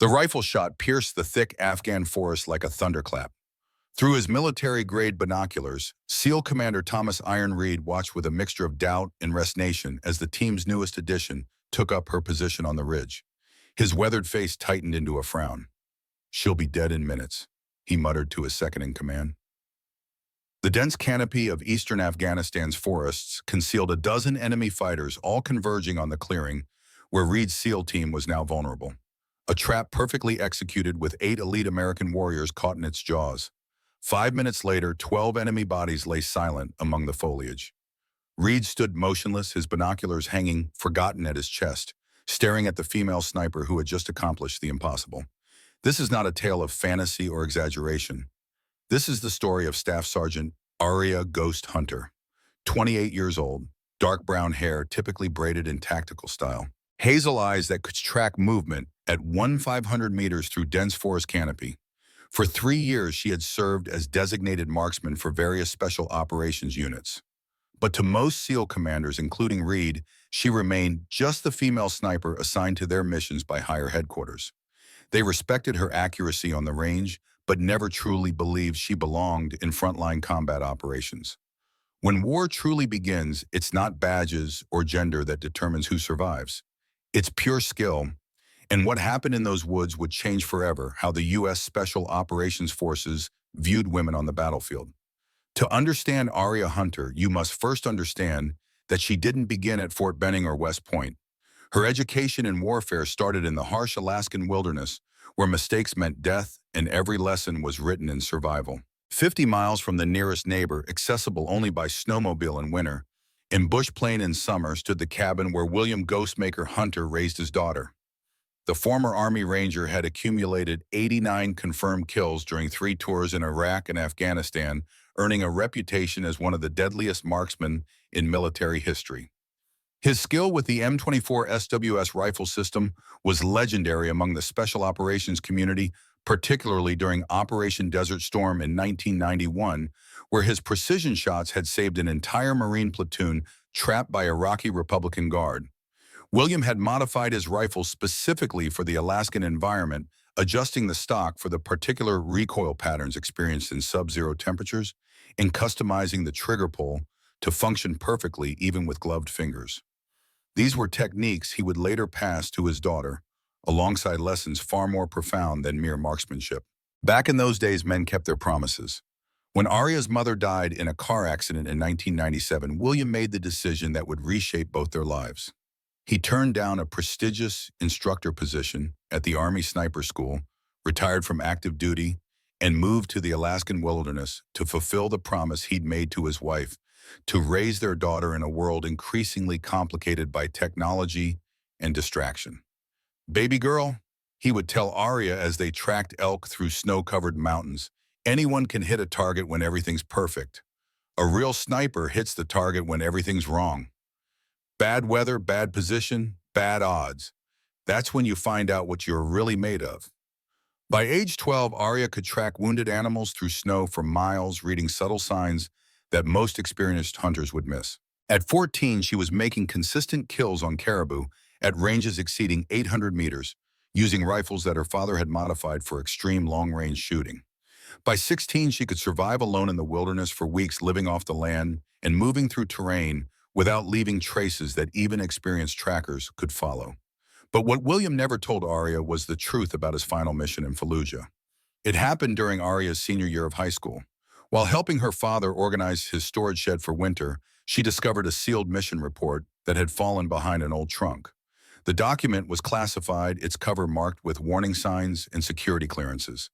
The rifle shot pierced the thick Afghan forest like a thunderclap. Through his military-grade binoculars, SEAL Commander Thomas Iron Reed watched with a mixture of doubt and resignation as the team's newest addition took up her position on the ridge. His weathered face tightened into a frown. "She'll be dead in minutes," he muttered to his second-in-command. The dense canopy of eastern Afghanistan's forests concealed a dozen enemy fighters, all converging on the clearing where Reed's SEAL team was now vulnerable. A trap perfectly executed with 8 elite American warriors caught in its jaws. 5 minutes later, 12 enemy bodies lay silent among the foliage. Reed stood motionless, his binoculars hanging forgotten at his chest, staring at the female sniper who had just accomplished the impossible. This is not a tale of fantasy or exaggeration. This is the story of Staff Sergeant Aria Ghost Hunter, 28 years old, dark brown hair typically braided in tactical style, hazel eyes that could track movement at 1,500 meters through dense forest canopy. For 3 years, she had served as designated marksman for various special operations units. But to most SEAL commanders, including Reed, she remained just the female sniper assigned to their missions by higher headquarters. They respected her accuracy on the range, but never truly believed she belonged in frontline combat operations. When war truly begins, it's not badges or gender that determines who survives. It's pure skill. And what happened in those woods would change forever how the U.S. Special Operations Forces viewed women on the battlefield. To understand Aria Hunter, you must first understand that she didn't begin at Fort Benning or West Point. Her education in warfare started in the harsh Alaskan wilderness, where mistakes meant death and every lesson was written in survival. 50 miles from the nearest neighbor, accessible only by snowmobile in winter, in Bush Plain in summer stood the cabin where William Ghostmaker Hunter raised his daughter. The former Army Ranger had accumulated 89 confirmed kills during 3 tours in Iraq and Afghanistan, earning a reputation as one of the deadliest marksmen in military history. His skill with the M24 SWS rifle system was legendary among the special operations community, particularly during Operation Desert Storm in 1991, where his precision shots had saved an entire Marine platoon trapped by Iraqi Republican Guard. William had modified his rifle specifically for the Alaskan environment, adjusting the stock for the particular recoil patterns experienced in sub-zero temperatures, and customizing the trigger pull to function perfectly even with gloved fingers. These were techniques he would later pass to his daughter, alongside lessons far more profound than mere marksmanship. Back in those days, men kept their promises. When Aria's mother died in a car accident in 1997, William made the decision that would reshape both their lives. He turned down a prestigious instructor position at the Army Sniper School, retired from active duty, and moved to the Alaskan wilderness to fulfill the promise he'd made to his wife, to raise their daughter in a world increasingly complicated by technology and distraction. "Baby girl," he would tell Aria as they tracked elk through snow-covered mountains, "anyone can hit a target when everything's perfect. A real sniper hits the target when everything's wrong. Bad weather, bad position, bad odds. That's when you find out what you're really made of." By age 12, Aria could track wounded animals through snow for miles, reading subtle signs that most experienced hunters would miss. At 14, she was making consistent kills on caribou at ranges exceeding 800 meters, using rifles that her father had modified for extreme long-range shooting. By 16, she could survive alone in the wilderness for weeks, living off the land and moving through terrain without leaving traces that even experienced trackers could follow. But what William never told Aria was the truth about his final mission in Fallujah. It happened during Aria's senior year of high school. While helping her father organize his storage shed for winter, she discovered a sealed mission report that had fallen behind an old trunk. The document was classified, its cover marked with warning signs and security clearances.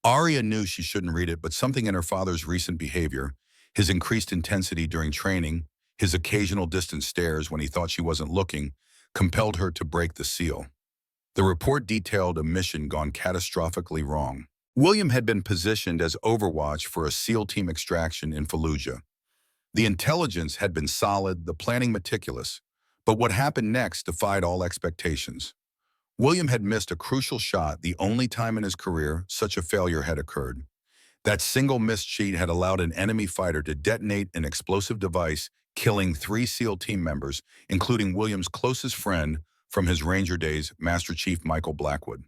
Aria knew she shouldn't read it, but something in her father's recent behavior, his increased intensity during training, his occasional distant stares when he thought she wasn't looking, compelled her to break the seal. The report detailed a mission gone catastrophically wrong. William had been positioned as overwatch for a SEAL team extraction in Fallujah. The intelligence had been solid, the planning meticulous, but what happened next defied all expectations. William had missed a crucial shot, the only time in his career such a failure had occurred. That single missed sheet had allowed an enemy fighter to detonate an explosive device, killing 3 SEAL team members, including William's closest friend from his Ranger days, Master Chief Michael Blackwood.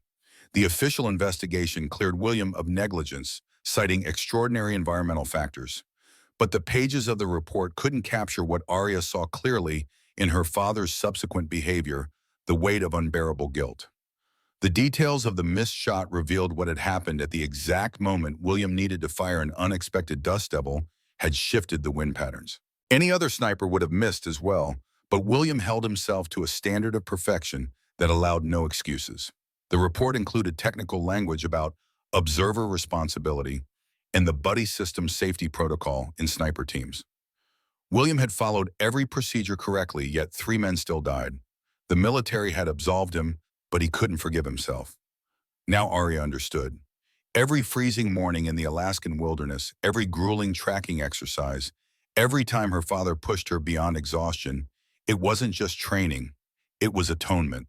The official investigation cleared William of negligence, citing extraordinary environmental factors. But the pages of the report couldn't capture what Arya saw clearly in her father's subsequent behavior, the weight of unbearable guilt. The details of the missed shot revealed what had happened at the exact moment William needed to fire an unexpected dust devil had shifted the wind patterns. Any other sniper would have missed as well, but William held himself to a standard of perfection that allowed no excuses. The report included technical language about observer responsibility and the buddy system safety protocol in sniper teams. William had followed every procedure correctly, yet 3 men still died. The military had absolved him, but he couldn't forgive himself. Now Arya understood. Every freezing morning in the Alaskan wilderness, every grueling tracking exercise, every time her father pushed her beyond exhaustion, it wasn't just training, it was atonement.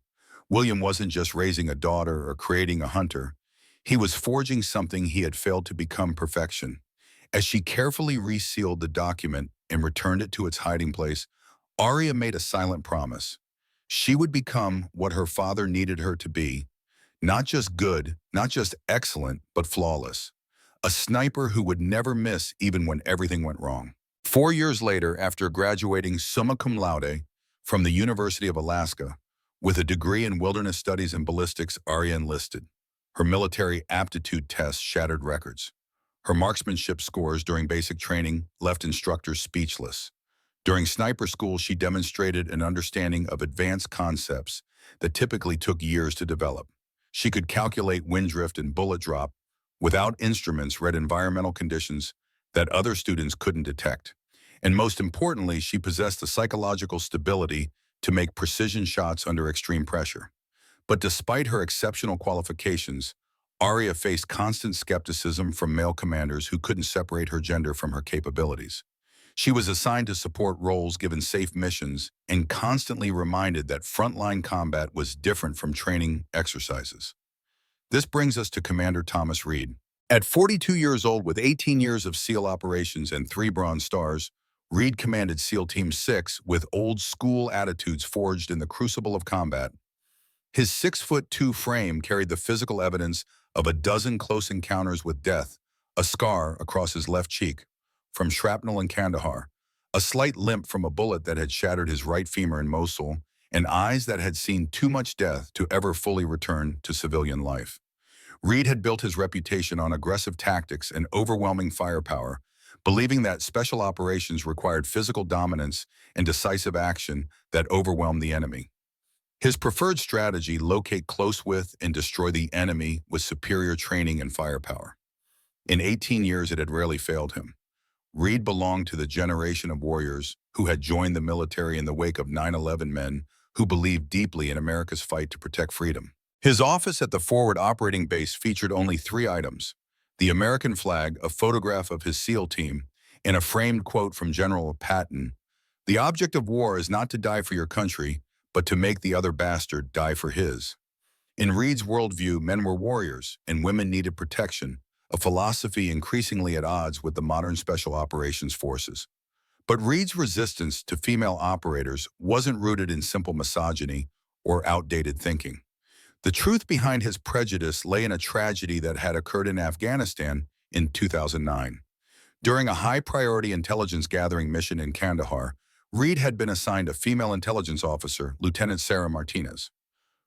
William wasn't just raising a daughter or creating a hunter. He was forging something he had failed to become: perfection. As she carefully resealed the document and returned it to its hiding place, Arya made a silent promise. She would become what her father needed her to be: not just good, not just excellent, but flawless. A sniper who would never miss even when everything went wrong. 4 years later, after graduating summa cum laude from the University of Alaska, with a degree in wilderness studies and ballistics, Arya enlisted. Her military aptitude tests shattered records. Her marksmanship scores during basic training left instructors speechless. During sniper school, she demonstrated an understanding of advanced concepts that typically took years to develop. She could calculate wind drift and bullet drop without instruments, read environmental conditions that other students couldn't detect. And most importantly, she possessed the psychological stability to make precision shots under extreme pressure. But despite her exceptional qualifications, Arya faced constant skepticism from male commanders who couldn't separate her gender from her capabilities. She was assigned to support roles, given safe missions, and constantly reminded that frontline combat was different from training exercises. This brings us to Commander Thomas Reed. At 42 years old, with 18 years of SEAL operations and 3 Bronze Stars, Reed commanded SEAL Team 6 with old-school attitudes forged in the crucible of combat. His 6'2" frame carried the physical evidence of a dozen close encounters with death: a scar across his left cheek from shrapnel in Kandahar, a slight limp from a bullet that had shattered his right femur in Mosul, and eyes that had seen too much death to ever fully return to civilian life. Reed had built his reputation on aggressive tactics and overwhelming firepower, believing that special operations required physical dominance and decisive action that overwhelmed the enemy. His preferred strategy: locate close with and destroy the enemy with superior training and firepower. In 18 years, it had rarely failed him. Reed belonged to the generation of warriors who had joined the military in the wake of 9/11 men who believed deeply in America's fight to protect freedom. His office at the forward operating base featured only 3 items: the American flag, a photograph of his SEAL team, and a framed quote from General Patton: "The object of war is not to die for your country, but to make the other bastard die for his." In Reed's worldview, men were warriors and women needed protection, a philosophy increasingly at odds with the modern special operations forces. But Reed's resistance to female operators wasn't rooted in simple misogyny or outdated thinking. The truth behind his prejudice lay in a tragedy that had occurred in Afghanistan in 2009. During a high-priority intelligence gathering mission in Kandahar, Reed had been assigned a female intelligence officer, Lieutenant Sarah Martinez.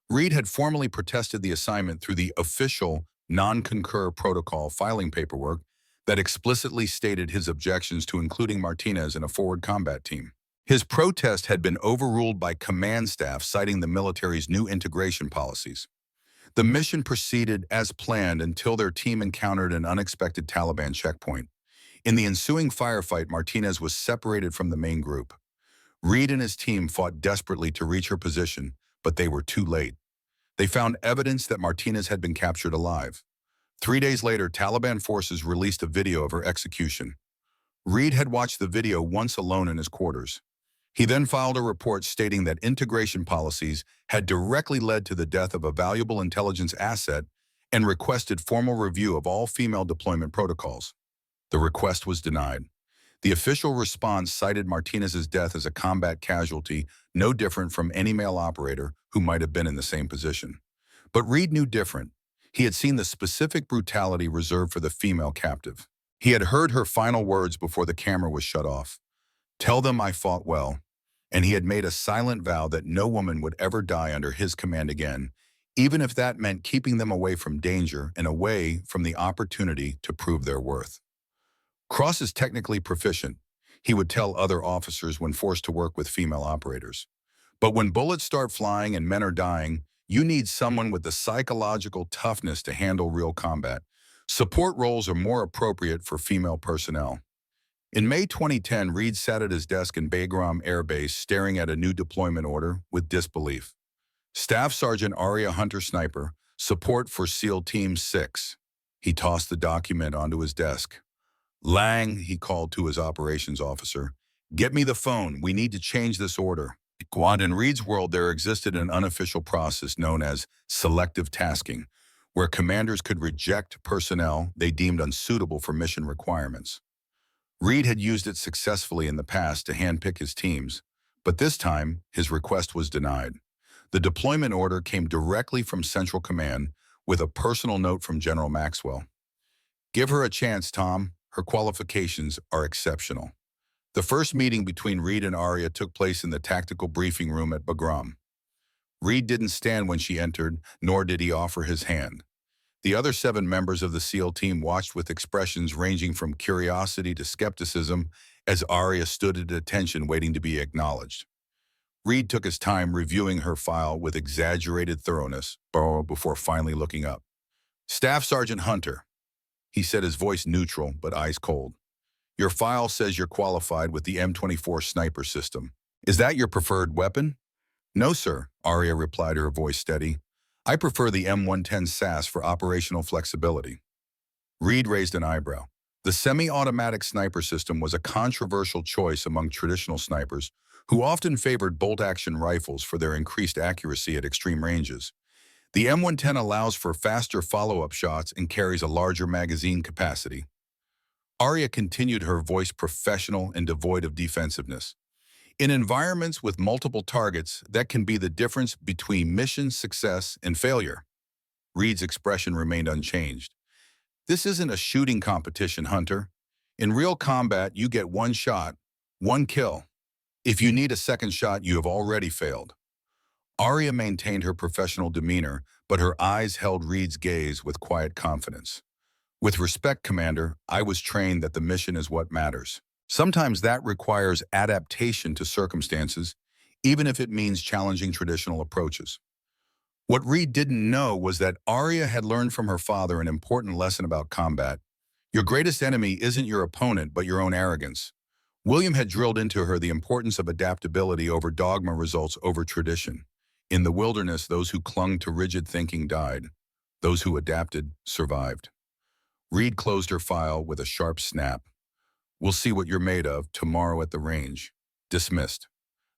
Reed had formally protested the assignment through the official non-concur protocol filing paperwork that explicitly stated his objections to including Martinez in a forward combat team. His protest had been overruled by command staff, citing the military's new integration policies. The mission proceeded as planned until their team encountered an unexpected Taliban checkpoint. In the ensuing firefight, Martinez was separated from the main group. Reed and his team fought desperately to reach her position, but they were too late. They found evidence that Martinez had been captured alive. 3 days later, Taliban forces released a video of her execution. Reed had watched the video once alone in his quarters. He then filed a report stating that integration policies had directly led to the death of a valuable intelligence asset and requested formal review of all female deployment protocols. The request was denied. The official response cited Martinez's death as a combat casualty, no different from any male operator who might have been in the same position. But Reed knew different. He had seen the specific brutality reserved for the female captive. He had heard her final words before the camera was shut off. Tell them I fought well. And he had made a silent vow that no woman would ever die under his command again, even if that meant keeping them away from danger and away from the opportunity to prove their worth. Cross is technically proficient. He would tell other officers when forced to work with female operators. But when bullets start flying and men are dying, you need someone with the psychological toughness to handle real combat. Support roles are more appropriate for female personnel. In May 2010, Reed sat at his desk in Bagram Air Base staring at a new deployment order with disbelief. Staff Sergeant Aria Hunter Sniper, support for SEAL Team 6. He tossed the document onto his desk. Lang, he called to his operations officer, get me the phone. We need to change this order. In Reed's world, there existed an unofficial process known as selective tasking, where commanders could reject personnel they deemed unsuitable for mission requirements. Reed had used it successfully in the past to handpick his teams, but this time his request was denied. The deployment order came directly from Central Command with a personal note from General Maxwell. Give her a chance, Tom. Her qualifications are exceptional. The first meeting between Reed and Aria took place in the tactical briefing room at Bagram. Reed didn't stand when she entered, nor did he offer his hand. The other 7 members of the SEAL team watched with expressions ranging from curiosity to skepticism as Aria stood at attention waiting to be acknowledged. Reed took his time reviewing her file with exaggerated thoroughness before finally looking up. Staff Sergeant Hunter, he said, his voice neutral but eyes cold. Your file says you're qualified with the M24 sniper system. Is that your preferred weapon? No, sir, Aria replied, her voice steady. I prefer the M110 SAS for operational flexibility. Reed raised an eyebrow. The semi-automatic sniper system was a controversial choice among traditional snipers, who often favored bolt-action rifles for their increased accuracy at extreme ranges. The M110 allows for faster follow-up shots and carries a larger magazine capacity. Aria continued, her voice professional and devoid of defensiveness. In environments with multiple targets, that can be the difference between mission success and failure. Reed's expression remained unchanged. This isn't a shooting competition, Hunter. In real combat, you get one shot, one kill. If you need a second shot, you have already failed. Aria maintained her professional demeanor, but her eyes held Reed's gaze with quiet confidence. With respect, Commander, I was trained that the mission is what matters. Sometimes that requires adaptation to circumstances, even if it means challenging traditional approaches. What Reed didn't know was that Aria had learned from her father an important lesson about combat. Your greatest enemy isn't your opponent, but your own arrogance. William had drilled into her the importance of adaptability over dogma, results over tradition. In the wilderness, those who clung to rigid thinking died. Those who adapted survived. Reed closed her file with a sharp snap. We'll see what you're made of tomorrow at the range. Dismissed.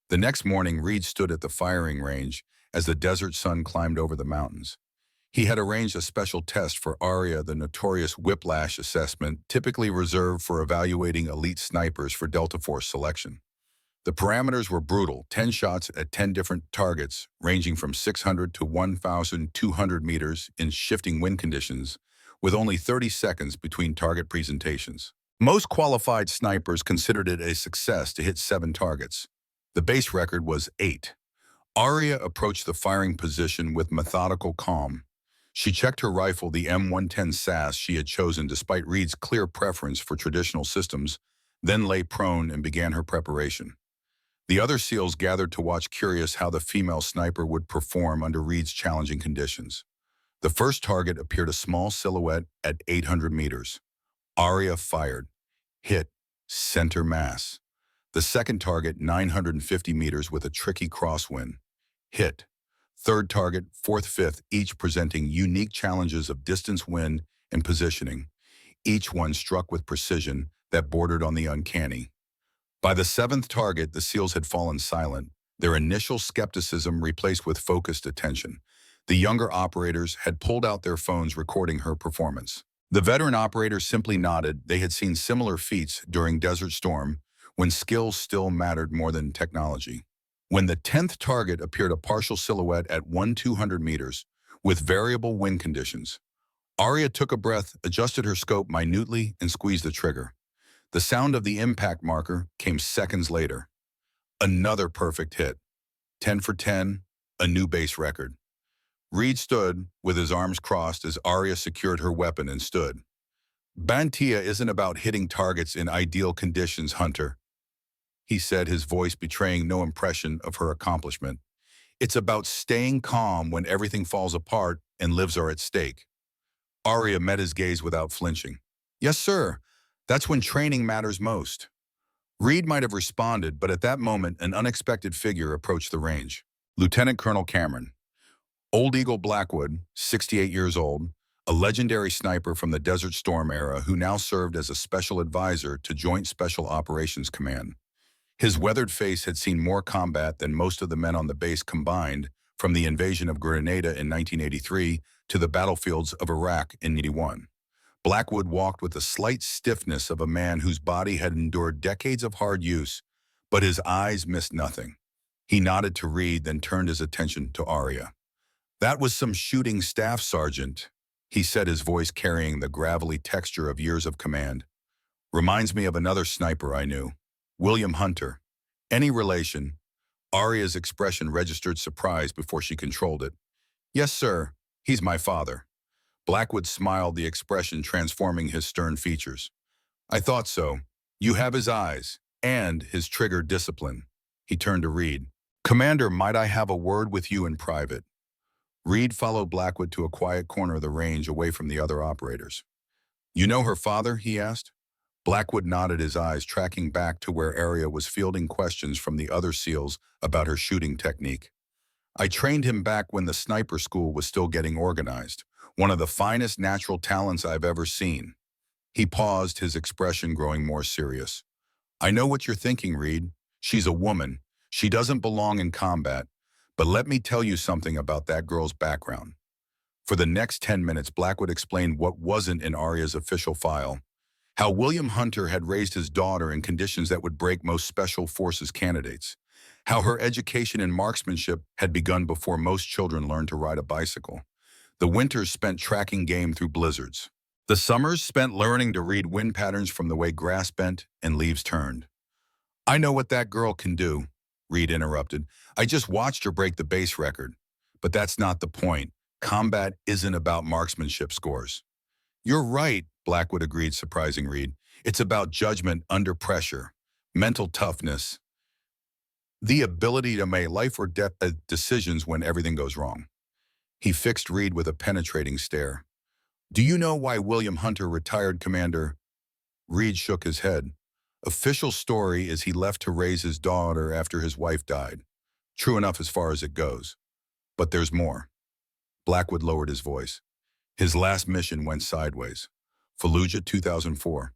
The next morning, Reed stood at the firing range as the desert sun climbed over the mountains. He had arranged a special test for Aria, the notorious whiplash assessment, typically reserved for evaluating elite snipers for Delta Force selection. The parameters were brutal: 10 shots at 10 different targets, ranging from 600 to 1,200 meters in shifting wind conditions, with only 30 seconds between target presentations. Most qualified snipers considered it a success to hit 7 targets. The base record was 8. Aria approached the firing position with methodical calm. She checked her rifle, the M110 SAS she had chosen despite Reed's clear preference for traditional systems, then lay prone and began her preparation. The other SEALs gathered to watch, curious how the female sniper would perform under Reed's challenging conditions. The first target appeared, a small silhouette at 800 meters. Aria fired. Hit. Center mass. The second target, 950 meters with a tricky crosswind. Hit. Third target, fourth, fifth, each presenting unique challenges of distance, wind, and positioning. Each one struck with precision that bordered on the uncanny. By the 7th target, the SEALs had fallen silent, their initial skepticism replaced with focused attention. The younger operators had pulled out their phones recording her performance. The veteran operators simply nodded. They had seen similar feats during Desert Storm, when skills still mattered more than technology. When the 10th target appeared, a partial silhouette at 1,200 meters, with variable wind conditions. Arya took a breath, adjusted her scope minutely, and squeezed the trigger. The sound of the impact marker came seconds later. Another perfect hit. 10 for 10, a new base record. Reed stood, with his arms crossed as Arya secured her weapon and stood. Bantia isn't about hitting targets in ideal conditions, Hunter, he said, his voice betraying no impression of her accomplishment. It's about staying calm when everything falls apart and lives are at stake. Arya met his gaze without flinching. Yes, sir. That's when training matters most. Reed might have responded, but at that moment, an unexpected figure approached the range. Lieutenant Colonel Cameron. Old Eagle Blackwood, 68 years old, a legendary sniper from the Desert Storm era who now served as a special advisor to Joint Special Operations Command. His weathered face had seen more combat than most of the men on the base combined, from the invasion of Grenada in 1983 to the battlefields of Iraq in 81. Blackwood walked with the slight stiffness of a man whose body had endured decades of hard use, but his eyes missed nothing. He nodded to Reed, then turned his attention to Arya. That was some shooting staff sergeant, he said, his voice carrying the gravelly texture of years of command. Reminds me of another sniper I knew, William Hunter. Any relation? Arya's expression registered surprise before she controlled it. Yes, sir. He's my father. Blackwood smiled, the expression transforming his stern features. I thought so. You have his eyes, and his trigger discipline. He turned to Reed. Commander, might I have a word with you in private? Reed followed Blackwood to a quiet corner of the range away from the other operators. You know her father? He asked. Blackwood nodded, his eyes tracking back to where Arya was fielding questions from the other SEALs about her shooting technique. I trained him back when the sniper school was still getting organized. One of the finest natural talents I've ever seen. He paused, his expression growing more serious. I know what you're thinking, Reed. She's a woman. She doesn't belong in combat. But let me tell you something about that girl's background. For the next 10 minutes, Blackwood explained what wasn't in Arya's official file. How William Hunter had raised his daughter in conditions that would break most special forces candidates. How her education in marksmanship had begun before most children learned to ride a bicycle. The winters spent tracking game through blizzards. The summers spent learning to read wind patterns from the way grass bent and leaves turned. I know what that girl can do, Reed interrupted. I just watched her break the base record. But that's not the point. Combat isn't about marksmanship scores. You're right, Blackwood agreed, surprising Reed. It's about judgment under pressure, mental toughness, the ability to make life or death decisions when everything goes wrong. He fixed Reed with a penetrating stare. Do you know why William Hunter retired, Commander? Reed shook his head. Official story is he left to raise his daughter after his wife died. True enough as far as it goes. But there's more. Blackwood lowered his voice. His last mission went sideways. Fallujah 2004.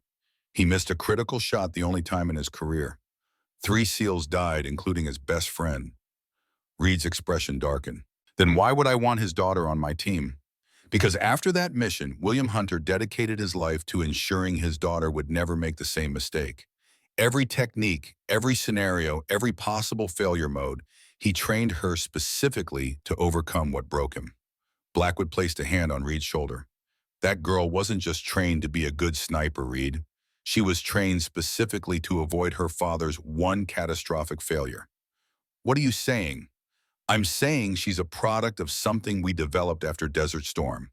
He missed a critical shot the only time in his career. 3 SEALs died, including his best friend. Reed's expression darkened. Then why would I want his daughter on my team? Because after that mission, William Hunter dedicated his life to ensuring his daughter would never make the same mistake. Every technique, every scenario, every possible failure mode, he trained her specifically to overcome what broke him. Blackwood placed a hand on Reed's shoulder. That girl wasn't just trained to be a good sniper, Reed. She was trained specifically to avoid her father's one catastrophic failure. What are you saying? I'm saying she's a product of something we developed after Desert Storm.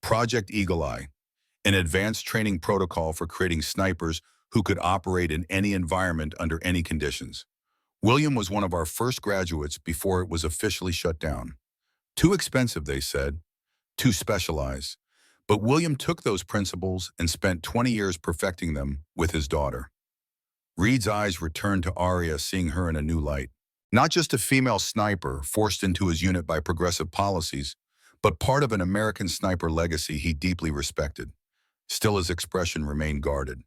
Project Eagle Eye, an advanced training protocol for creating snipers who could operate in any environment under any conditions. William was one of our first graduates before it was officially shut down. Too expensive, they said. Too specialized. But William took those principles and spent 20 years perfecting them with his daughter. Reed's eyes returned to Arya, seeing her in a new light. Not just a female sniper forced into his unit by progressive policies, but part of an American sniper legacy he deeply respected. Still, his expression remained guarded.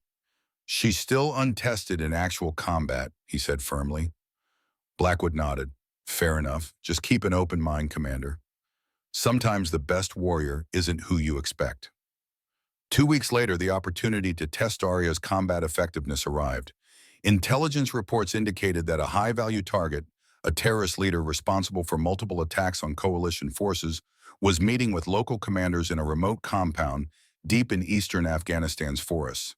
She's still untested in actual combat, he said firmly. Blackwood nodded. Fair enough. Just keep an open mind, Commander. Sometimes the best warrior isn't who you expect. 2 weeks later, the opportunity to test Arya's combat effectiveness arrived. Intelligence reports indicated that a high-value target, a terrorist leader responsible for multiple attacks on coalition forces, was meeting with local commanders in a remote compound deep in eastern Afghanistan's forests.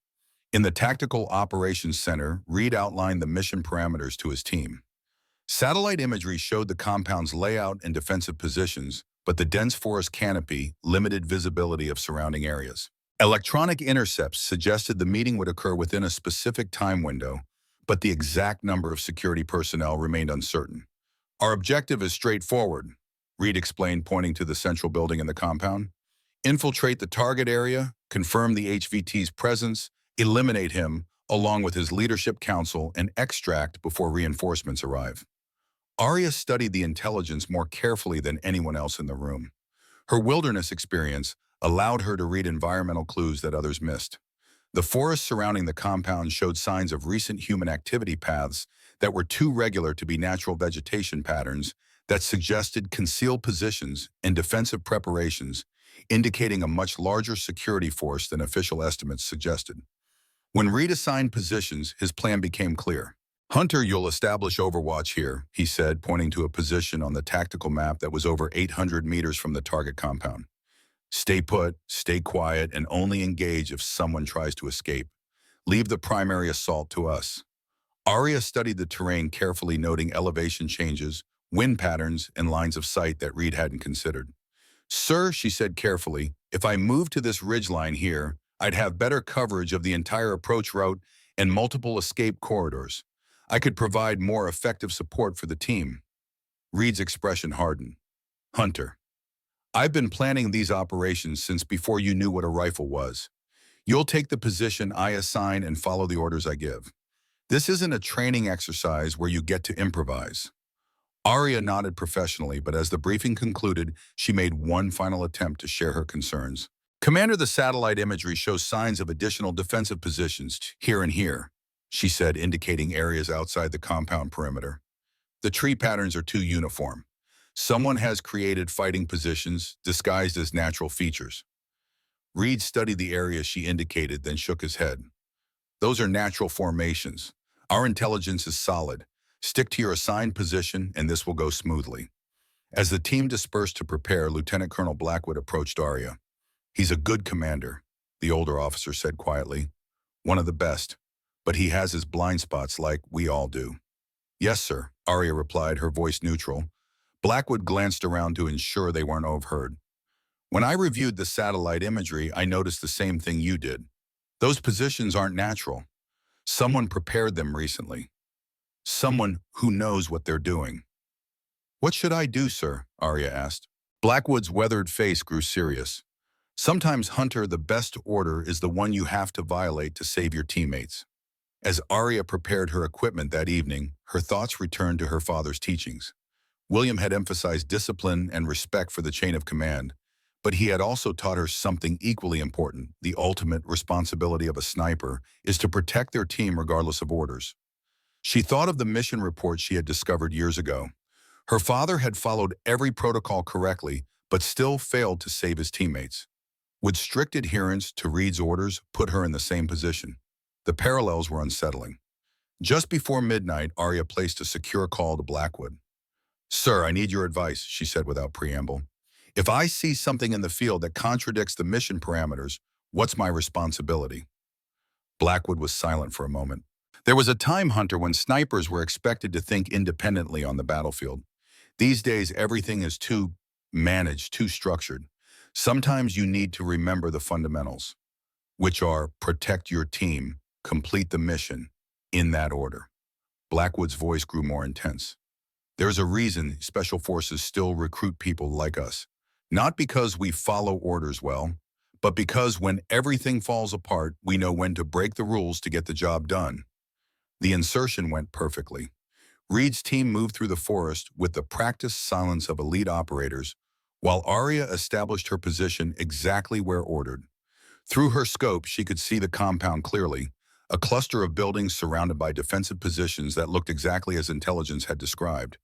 In the Tactical Operations Center, Reed outlined the mission parameters to his team. Satellite imagery showed the compound's layout and defensive positions, but the dense forest canopy limited visibility of surrounding areas. Electronic intercepts suggested the meeting would occur within a specific time window, but the exact number of security personnel remained uncertain. Our objective is straightforward, Reed explained, pointing to the central building in the compound. Infiltrate the target area, confirm the HVT's presence, eliminate him, along with his leadership council, and extract before reinforcements arrive. Arya studied the intelligence more carefully than anyone else in the room. Her wilderness experience allowed her to read environmental clues that others missed. The forests surrounding the compound showed signs of recent human activity paths that were too regular to be natural vegetation patterns that suggested concealed positions and defensive preparations, indicating a much larger security force than official estimates suggested. When Reed assigned positions, his plan became clear. Hunter, you'll establish overwatch here, he said, pointing to a position on the tactical map that was over 800 meters from the target compound. Stay put, stay quiet, and only engage if someone tries to escape. Leave the primary assault to us. Arya studied the terrain carefully, noting elevation changes, wind patterns, and lines of sight that Reed hadn't considered. Sir, she said carefully, if I move to this ridgeline here, I'd have better coverage of the entire approach route and multiple escape corridors. I could provide more effective support for the team. Reed's expression hardened. Hunter, I've been planning these operations since before you knew what a rifle was. You'll take the position I assign and follow the orders I give. This isn't a training exercise where you get to improvise. Arya nodded professionally, but as the briefing concluded, she made one final attempt to share her concerns. Commander, the satellite imagery shows signs of additional defensive positions here and here, she said, indicating areas outside the compound perimeter. The tree patterns are too uniform. Someone has created fighting positions disguised as natural features. Reed studied the areas she indicated, then shook his head. Those are natural formations. Our intelligence is solid. Stick to your assigned position, and this will go smoothly. As the team dispersed to prepare, Lieutenant Colonel Blackwood approached Arya. He's a good commander, the older officer said quietly. One of the best, but he has his blind spots like we all do. Yes, sir, Arya replied, her voice neutral. Blackwood glanced around to ensure they weren't overheard. When I reviewed the satellite imagery, I noticed the same thing you did. Those positions aren't natural. Someone prepared them recently. Someone who knows what they're doing. What should I do, sir? Arya asked. Blackwood's weathered face grew serious. Sometimes, Hunter, the best order is the one you have to violate to save your teammates. As Arya prepared her equipment that evening, her thoughts returned to her father's teachings. William had emphasized discipline and respect for the chain of command, but he had also taught her something equally important. The ultimate responsibility of a sniper is to protect their team regardless of orders. She thought of the mission report she had discovered years ago. Her father had followed every protocol correctly, but still failed to save his teammates. Would strict adherence to Reed's orders put her in the same position? The parallels were unsettling. Just before midnight, Arya placed a secure call to Blackwood. Sir, I need your advice, she said without preamble. If I see something in the field that contradicts the mission parameters, what's my responsibility? Blackwood was silent for a moment. There was a time, Hunter, when snipers were expected to think independently on the battlefield. These days, everything is too managed, too structured. Sometimes you need to remember the fundamentals, which are protect your team, complete the mission, in that order. Blackwood's voice grew more intense. There's a reason Special Forces still recruit people like us. Not because we follow orders well, but because when everything falls apart, we know when to break the rules to get the job done. The insertion went perfectly. Reed's team moved through the forest with the practiced silence of elite operators, while Arya established her position exactly where ordered. Through her scope, she could see the compound clearly, a cluster of buildings surrounded by defensive positions that looked exactly as intelligence had described.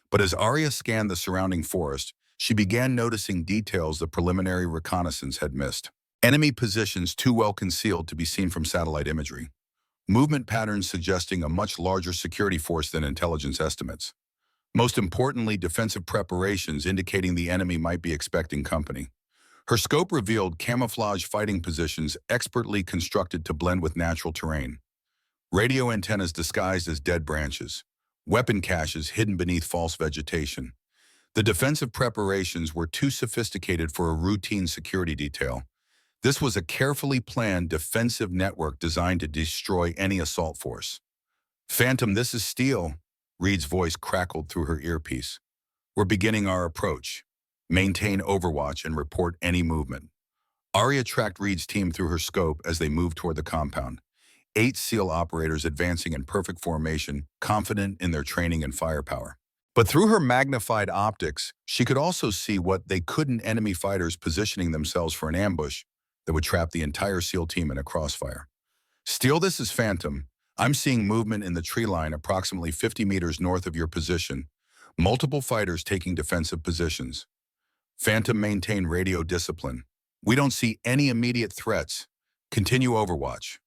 But as Arya scanned the surrounding forest, she began noticing details the preliminary reconnaissance had missed. Enemy positions too well concealed to be seen from satellite imagery. Movement patterns suggesting a much larger security force than intelligence estimates. Most importantly, defensive preparations indicating the enemy might be expecting company. Her scope revealed camouflage fighting positions expertly constructed to blend with natural terrain. Radio antennas disguised as dead branches. Weapon caches hidden beneath false vegetation. The defensive preparations were too sophisticated for a routine security detail. This was a carefully planned defensive network designed to destroy any assault force. Phantom, this is Steel. Reed's voice crackled through her earpiece. We're beginning our approach. Maintain overwatch and report any movement. Arya tracked Reed's team through her scope as they moved toward the compound. 8 SEAL operators advancing in perfect formation, confident in their training and firepower. But through her magnified optics, she could also see what they couldn't enemy fighters positioning themselves for an ambush that would trap the entire SEAL team in a crossfire. Steel, this is Phantom. I'm seeing movement in the tree line approximately 50 meters north of your position. Multiple fighters taking defensive positions. Phantom, maintain radio discipline. We don't see any immediate threats. Continue overwatch.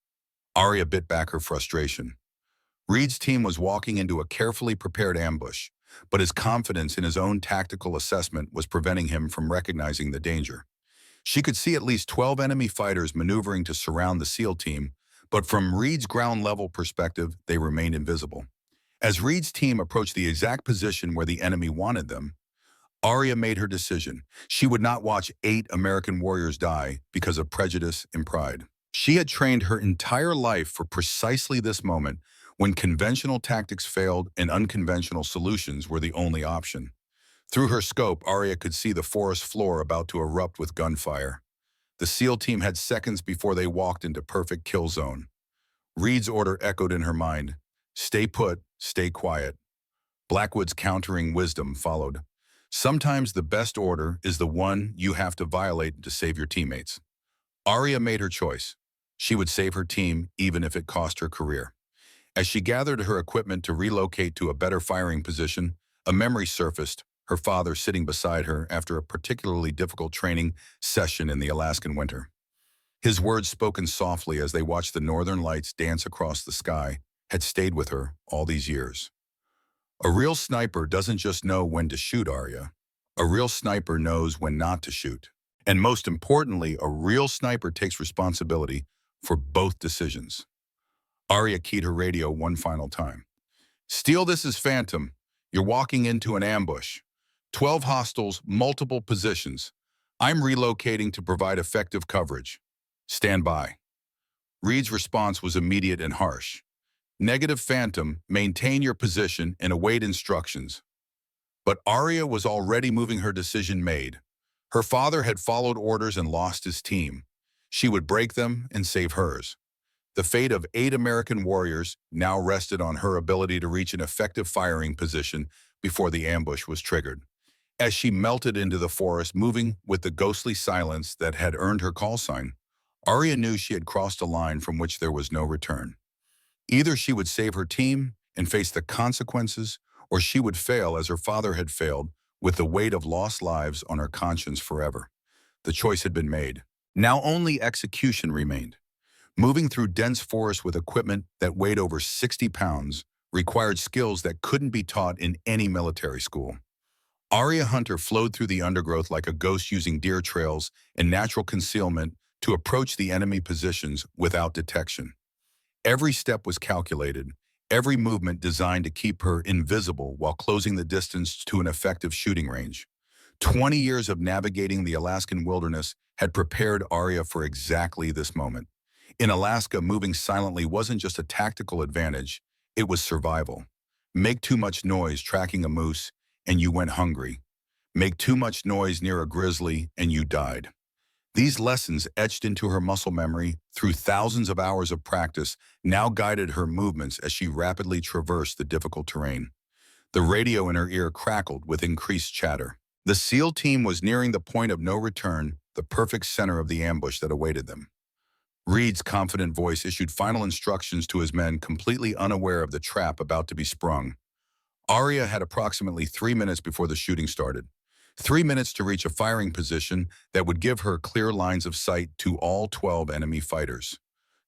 Arya bit back her frustration. Reed's team was walking into a carefully prepared ambush, but his confidence in his own tactical assessment was preventing him from recognizing the danger. She could see at least 12 enemy fighters maneuvering to surround the SEAL team, but from Reed's ground-level perspective, they remained invisible. As Reed's team approached the exact position where the enemy wanted them, Arya made her decision. She would not watch 8 American warriors die because of prejudice and pride. She had trained her entire life for precisely this moment when conventional tactics failed and unconventional solutions were the only option. Through her scope, Arya could see the forest floor about to erupt with gunfire. The SEAL team had seconds before they walked into perfect kill zone. Reed's order echoed in her mind. Stay put, stay quiet. Blackwood's countering wisdom followed. Sometimes the best order is the one you have to violate to save your teammates. Arya made her choice. She would save her team even if it cost her career. As she gathered her equipment to relocate to a better firing position, a memory surfaced, her father sitting beside her after a particularly difficult training session in the Alaskan winter. His words, spoken softly as they watched the northern lights dance across the sky, had stayed with her all these years. A real sniper doesn't just know when to shoot, Arya. A real sniper knows when not to shoot. And most importantly, a real sniper takes responsibility for both decisions. Arya keyed her radio one final time. Steel, this is Phantom. You're walking into an ambush. 12 hostiles, multiple positions. I'm relocating to provide effective coverage. Stand by. Reed's response was immediate and harsh. Negative, Phantom, maintain your position and await instructions. But Arya was already moving, her decision made. Her father had followed orders and lost his team. She would break them and save hers. The fate of 8 American warriors now rested on her ability to reach an effective firing position before the ambush was triggered. As she melted into the forest, moving with the ghostly silence that had earned her call sign, Arya knew she had crossed a line from which there was no return. Either she would save her team and face the consequences, or she would fail as her father had failed, with the weight of lost lives on her conscience forever. The choice had been made. Now only execution remained. Moving through dense forest with equipment that weighed over 60 pounds required skills that couldn't be taught in any military school. Arya Hunter flowed through the undergrowth like a ghost, using deer trails and natural concealment to approach the enemy positions without detection. Every step was calculated, every movement designed to keep her invisible while closing the distance to an effective shooting range. 20 years of navigating the Alaskan wilderness had prepared Arya for exactly this moment. In Alaska, moving silently wasn't just a tactical advantage, it was survival. Make too much noise tracking a moose, and you went hungry. Make too much noise near a grizzly, and you died. These lessons, etched into her muscle memory through thousands of hours of practice, now guided her movements as she rapidly traversed the difficult terrain. The radio in her ear crackled with increased chatter. The SEAL team was nearing the point of no return, the perfect center of the ambush that awaited them. Reed's confident voice issued final instructions to his men, completely unaware of the trap about to be sprung. Arya had approximately 3 minutes before the shooting started. 3 minutes to reach a firing position that would give her clear lines of sight to all 12 enemy fighters.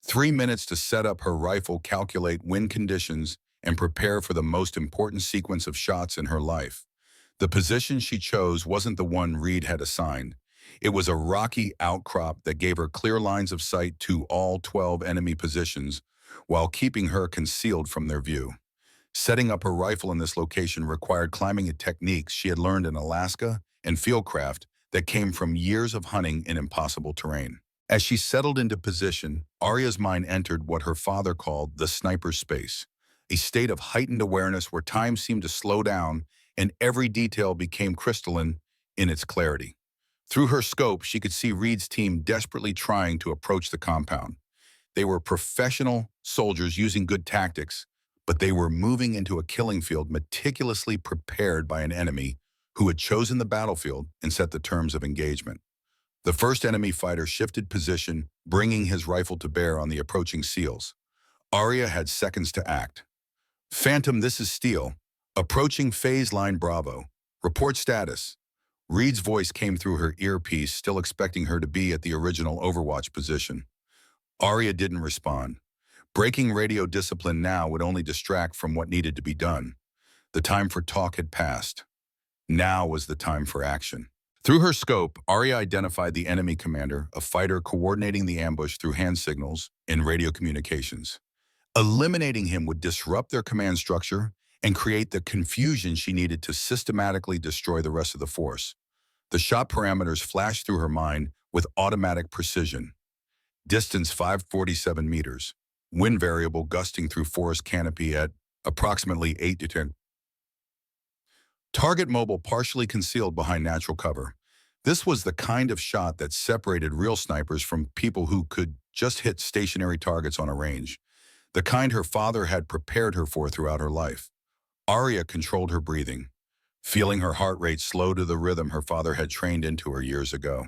3 minutes to set up her rifle, calculate wind conditions, and prepare for the most important sequence of shots in her life. The position she chose wasn't the one Reed had assigned. It was a rocky outcrop that gave her clear lines of sight to all 12 enemy positions while keeping her concealed from their view. Setting up her rifle in this location required climbing techniques she had learned in Alaska and fieldcraft that came from years of hunting in impossible terrain. As she settled into position, Arya's mind entered what her father called the sniper's space, a state of heightened awareness where time seemed to slow down and every detail became crystalline in its clarity. Through her scope, she could see Reed's team desperately trying to approach the compound. They were professional soldiers using good tactics, but they were moving into a killing field meticulously prepared by an enemy who had chosen the battlefield and set the terms of engagement. The first enemy fighter shifted position, bringing his rifle to bear on the approaching SEALs. Arya had seconds to act. Phantom, this is Steele. Approaching phase line Bravo. Report status. Reed's voice came through her earpiece, still expecting her to be at the original Overwatch position. Arya didn't respond. Breaking radio discipline now would only distract from what needed to be done. The time for talk had passed. Now was the time for action. Through her scope, Arya identified the enemy commander, a fighter coordinating the ambush through hand signals and radio communications. Eliminating him would disrupt their command structure and create the confusion she needed to systematically destroy the rest of the force. The shot parameters flashed through her mind with automatic precision. Distance 547 meters. Wind variable gusting through forest canopy at approximately 8 to 10. Target mobile partially concealed behind natural cover. This was the kind of shot that separated real snipers from people who could just hit stationary targets on a range. The kind her father had prepared her for throughout her life. Arya controlled her breathing, feeling her heart rate slow to the rhythm her father had trained into her years ago.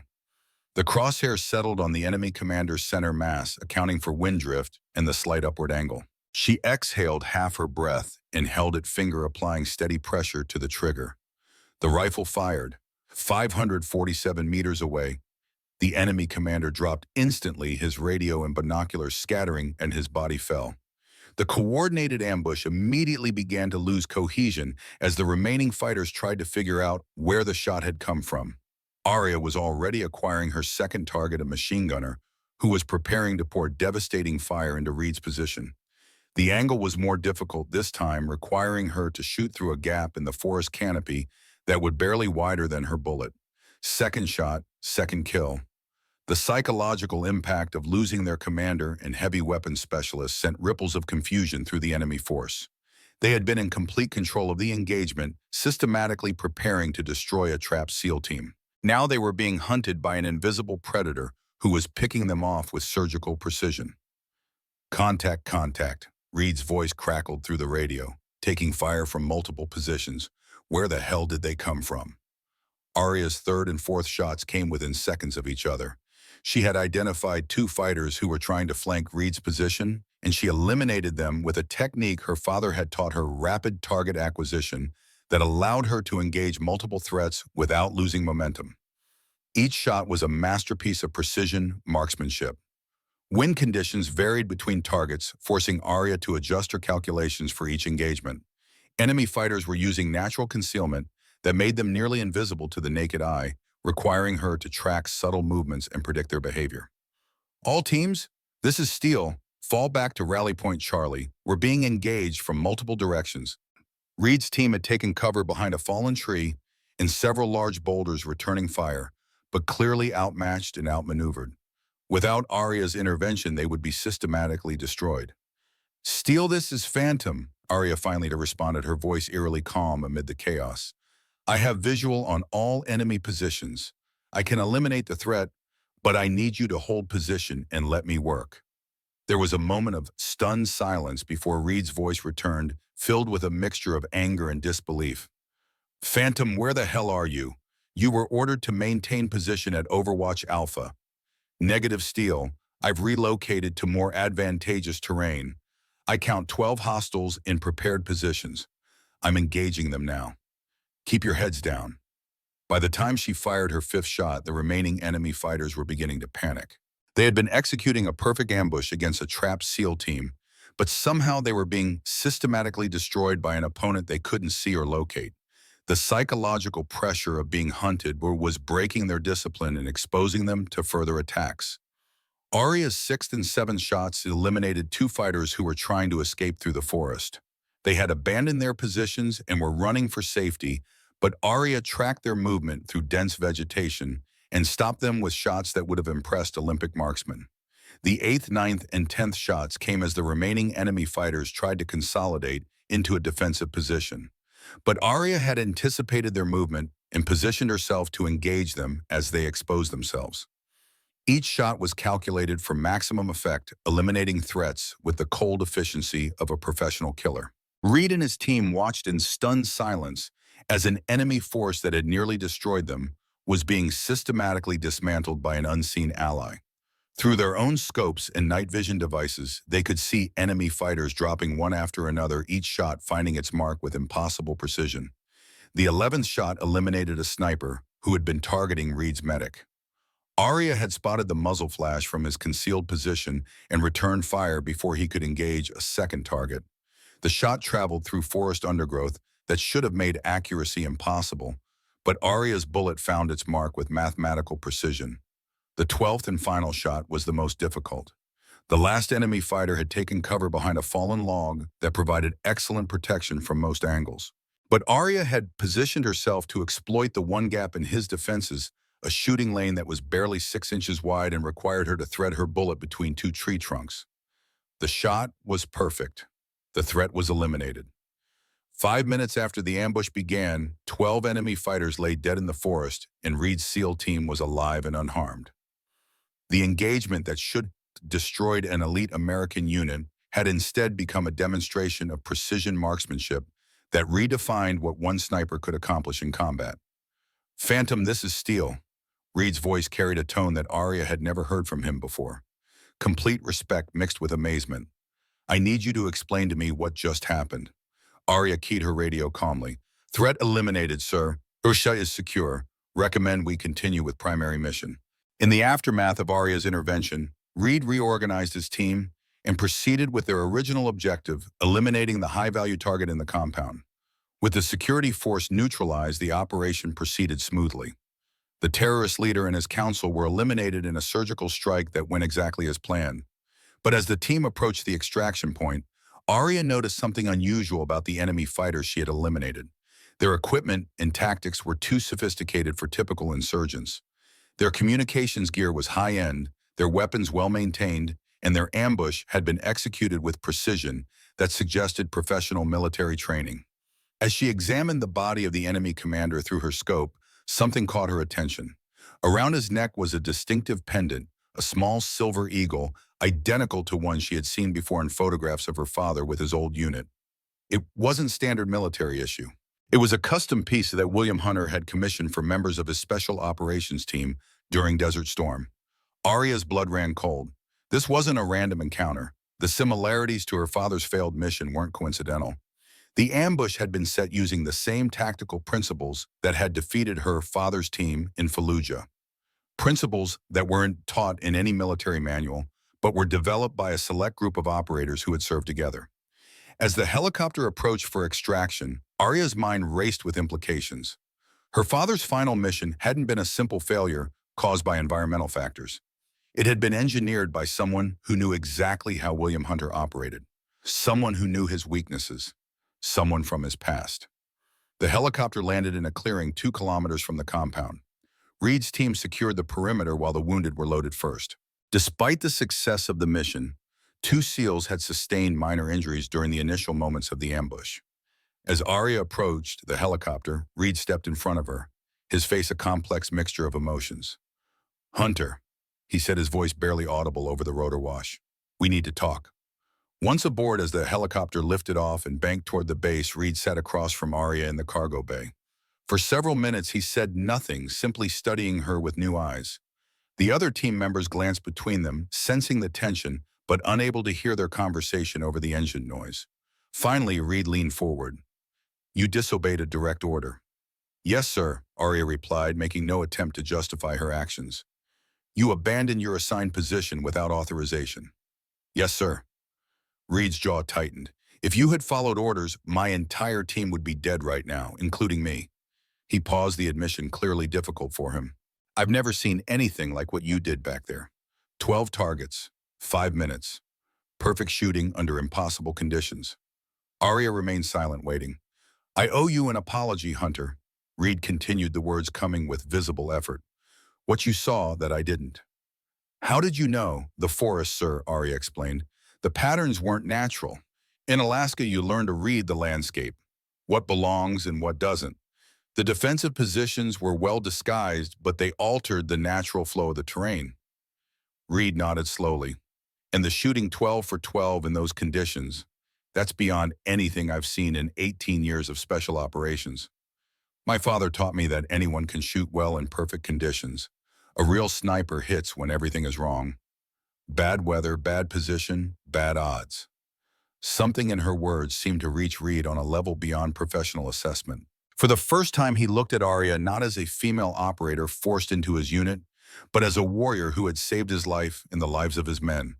The crosshairs settled on the enemy commander's center mass, accounting for wind drift and the slight upward angle. She exhaled half her breath and held it, finger applying steady pressure to the trigger. The rifle fired. 547 meters away, the enemy commander dropped instantly, his radio and binoculars scattering, and his body fell. The coordinated ambush immediately began to lose cohesion as the remaining fighters tried to figure out where the shot had come from. Arya was already acquiring her second target, a machine gunner, who was preparing to pour devastating fire into Reed's position. The angle was more difficult this time, requiring her to shoot through a gap in the forest canopy that would barely wider than her bullet. Second shot, second kill. The psychological impact of losing their commander and heavy weapons specialist sent ripples of confusion through the enemy force. They had been in complete control of the engagement, systematically preparing to destroy a trapped SEAL team. Now they were being hunted by an invisible predator who was picking them off with surgical precision. Contact, contact. Reed's voice crackled through the radio, taking fire from multiple positions. Where the hell did they come from? Arya's third and fourth shots came within seconds of each other. She had identified two fighters who were trying to flank Reed's position, and she eliminated them with a technique her father had taught her: rapid target acquisition that allowed her to engage multiple threats without losing momentum. Each shot was a masterpiece of precision marksmanship. Wind conditions varied between targets, forcing Arya to adjust her calculations for each engagement. Enemy fighters were using natural concealment that made them nearly invisible to the naked eye, requiring her to track subtle movements and predict their behavior. All teams, this is Steele. Fall back to Rally Point Charlie. We're being engaged from multiple directions. Reed's team had taken cover behind a fallen tree and several large boulders, returning fire, but clearly outmatched and outmaneuvered. Without Arya's intervention, they would be systematically destroyed. Steele, this is Phantom, Arya finally responded, her voice eerily calm amid the chaos. I have visual on all enemy positions. I can eliminate the threat, but I need you to hold position and let me work. There was a moment of stunned silence before Reed's voice returned, filled with a mixture of anger and disbelief. Phantom, where the hell are you? You were ordered to maintain position at Overwatch Alpha. Negative, Steele. I've relocated to more advantageous terrain. I count 12 hostiles in prepared positions. I'm engaging them now. Keep your heads down. By the time she fired her fifth shot, the remaining enemy fighters were beginning to panic. They had been executing a perfect ambush against a trapped SEAL team, but somehow they were being systematically destroyed by an opponent they couldn't see or locate. The psychological pressure of being hunted was breaking their discipline and exposing them to further attacks. Arya's sixth and seventh shots eliminated two fighters who were trying to escape through the forest. They had abandoned their positions and were running for safety, but Arya tracked their movement through dense vegetation and stopped them with shots that would have impressed Olympic marksmen. The eighth, ninth, and 10th shots came as the remaining enemy fighters tried to consolidate into a defensive position. But Arya had anticipated their movement and positioned herself to engage them as they exposed themselves. Each shot was calculated for maximum effect, eliminating threats with the cold efficiency of a professional killer. Reed and his team watched in stunned silence as an enemy force that had nearly destroyed them was being systematically dismantled by an unseen ally. Through their own scopes and night vision devices, they could see enemy fighters dropping one after another, each shot finding its mark with impossible precision. The 11th shot eliminated a sniper who had been targeting Reed's medic. Arya had spotted the muzzle flash from his concealed position and returned fire before he could engage a second target. The shot traveled through forest undergrowth that should have made accuracy impossible, but Arya's bullet found its mark with mathematical precision. The 12th and final shot was the most difficult. The last enemy fighter had taken cover behind a fallen log that provided excellent protection from most angles. But Arya had positioned herself to exploit the one gap in his defenses, a shooting lane that was barely 6 inches wide and required her to thread her bullet between two tree trunks. The shot was perfect. The threat was eliminated. 5 minutes after the ambush began, 12 enemy fighters lay dead in the forest, and Reed's SEAL team was alive and unharmed. The engagement that should have destroyed an elite American unit had instead become a demonstration of precision marksmanship that redefined what one sniper could accomplish in combat. "Phantom, this is Steel." Reed's voice carried a tone that Arya had never heard from him before. Complete respect mixed with amazement. "I need you to explain to me what just happened." Arya keyed her radio calmly. "Threat eliminated, sir. Ursha is secure. Recommend we continue with primary mission." In the aftermath of Arya's intervention, Reed reorganized his team and proceeded with their original objective, eliminating the high-value target in the compound. With the security force neutralized, the operation proceeded smoothly. The terrorist leader and his council were eliminated in a surgical strike that went exactly as planned. But as the team approached the extraction point, Arya noticed something unusual about the enemy fighters she had eliminated. Their equipment and tactics were too sophisticated for typical insurgents. Their communications gear was high-end, their weapons well-maintained, and their ambush had been executed with precision that suggested professional military training. As she examined the body of the enemy commander through her scope, something caught her attention. Around his neck was a distinctive pendant, a small silver eagle, identical to one she had seen before in photographs of her father with his old unit. It wasn't standard military issue. It was a custom piece that William Hunter had commissioned for members of his special operations team during Desert Storm. Arya's blood ran cold. This wasn't a random encounter. The similarities to her father's failed mission weren't coincidental. The ambush had been set using the same tactical principles that had defeated her father's team in Fallujah. Principles that weren't taught in any military manual, but were developed by a select group of operators who had served together. As the helicopter approached for extraction, Arya's mind raced with implications. Her father's final mission hadn't been a simple failure caused by environmental factors. It had been engineered by someone who knew exactly how William Hunter operated, someone who knew his weaknesses, someone from his past. The helicopter landed in a clearing 2 kilometers from the compound. Reed's team secured the perimeter while the wounded were loaded first. Despite the success of the mission, 2 SEALs had sustained minor injuries during the initial moments of the ambush. As Arya approached the helicopter, Reed stepped in front of her, his face a complex mixture of emotions. "Hunter," he said, his voice barely audible over the rotor wash. "We need to talk." Once aboard, as the helicopter lifted off and banked toward the base, Reed sat across from Arya in the cargo bay. For several minutes, he said nothing, simply studying her with new eyes. The other team members glanced between them, sensing the tension, but unable to hear their conversation over the engine noise. Finally, Reed leaned forward. "You disobeyed a direct order." "Yes, sir," Arya replied, making no attempt to justify her actions. "You abandoned your assigned position without authorization." "Yes, sir." Reed's jaw tightened. If you had followed orders, my entire team would be dead right now, including me. He paused, the admission clearly difficult for him. I've never seen anything like what you did back there. 12 targets, 5 minutes. Perfect shooting under impossible conditions. Arya remained silent, waiting. I owe you an apology, Hunter. Reed continued, the words coming with visible effort. What you saw that I didn't. How did you know? The forest, sir, Arya explained. The patterns weren't natural. In Alaska, you learn to read the landscape, what belongs and what doesn't. The defensive positions were well disguised, but they altered the natural flow of the terrain. Reed nodded slowly. And the shooting 12 for 12 in those conditions, that's beyond anything I've seen in 18 years of special operations. My father taught me that anyone can shoot well in perfect conditions. A real sniper hits when everything is wrong. Bad weather, bad position, bad odds. Something in her words seemed to reach Reed on a level beyond professional assessment. For the first time, he looked at Arya not as a female operator forced into his unit, but as a warrior who had saved his life and the lives of his men.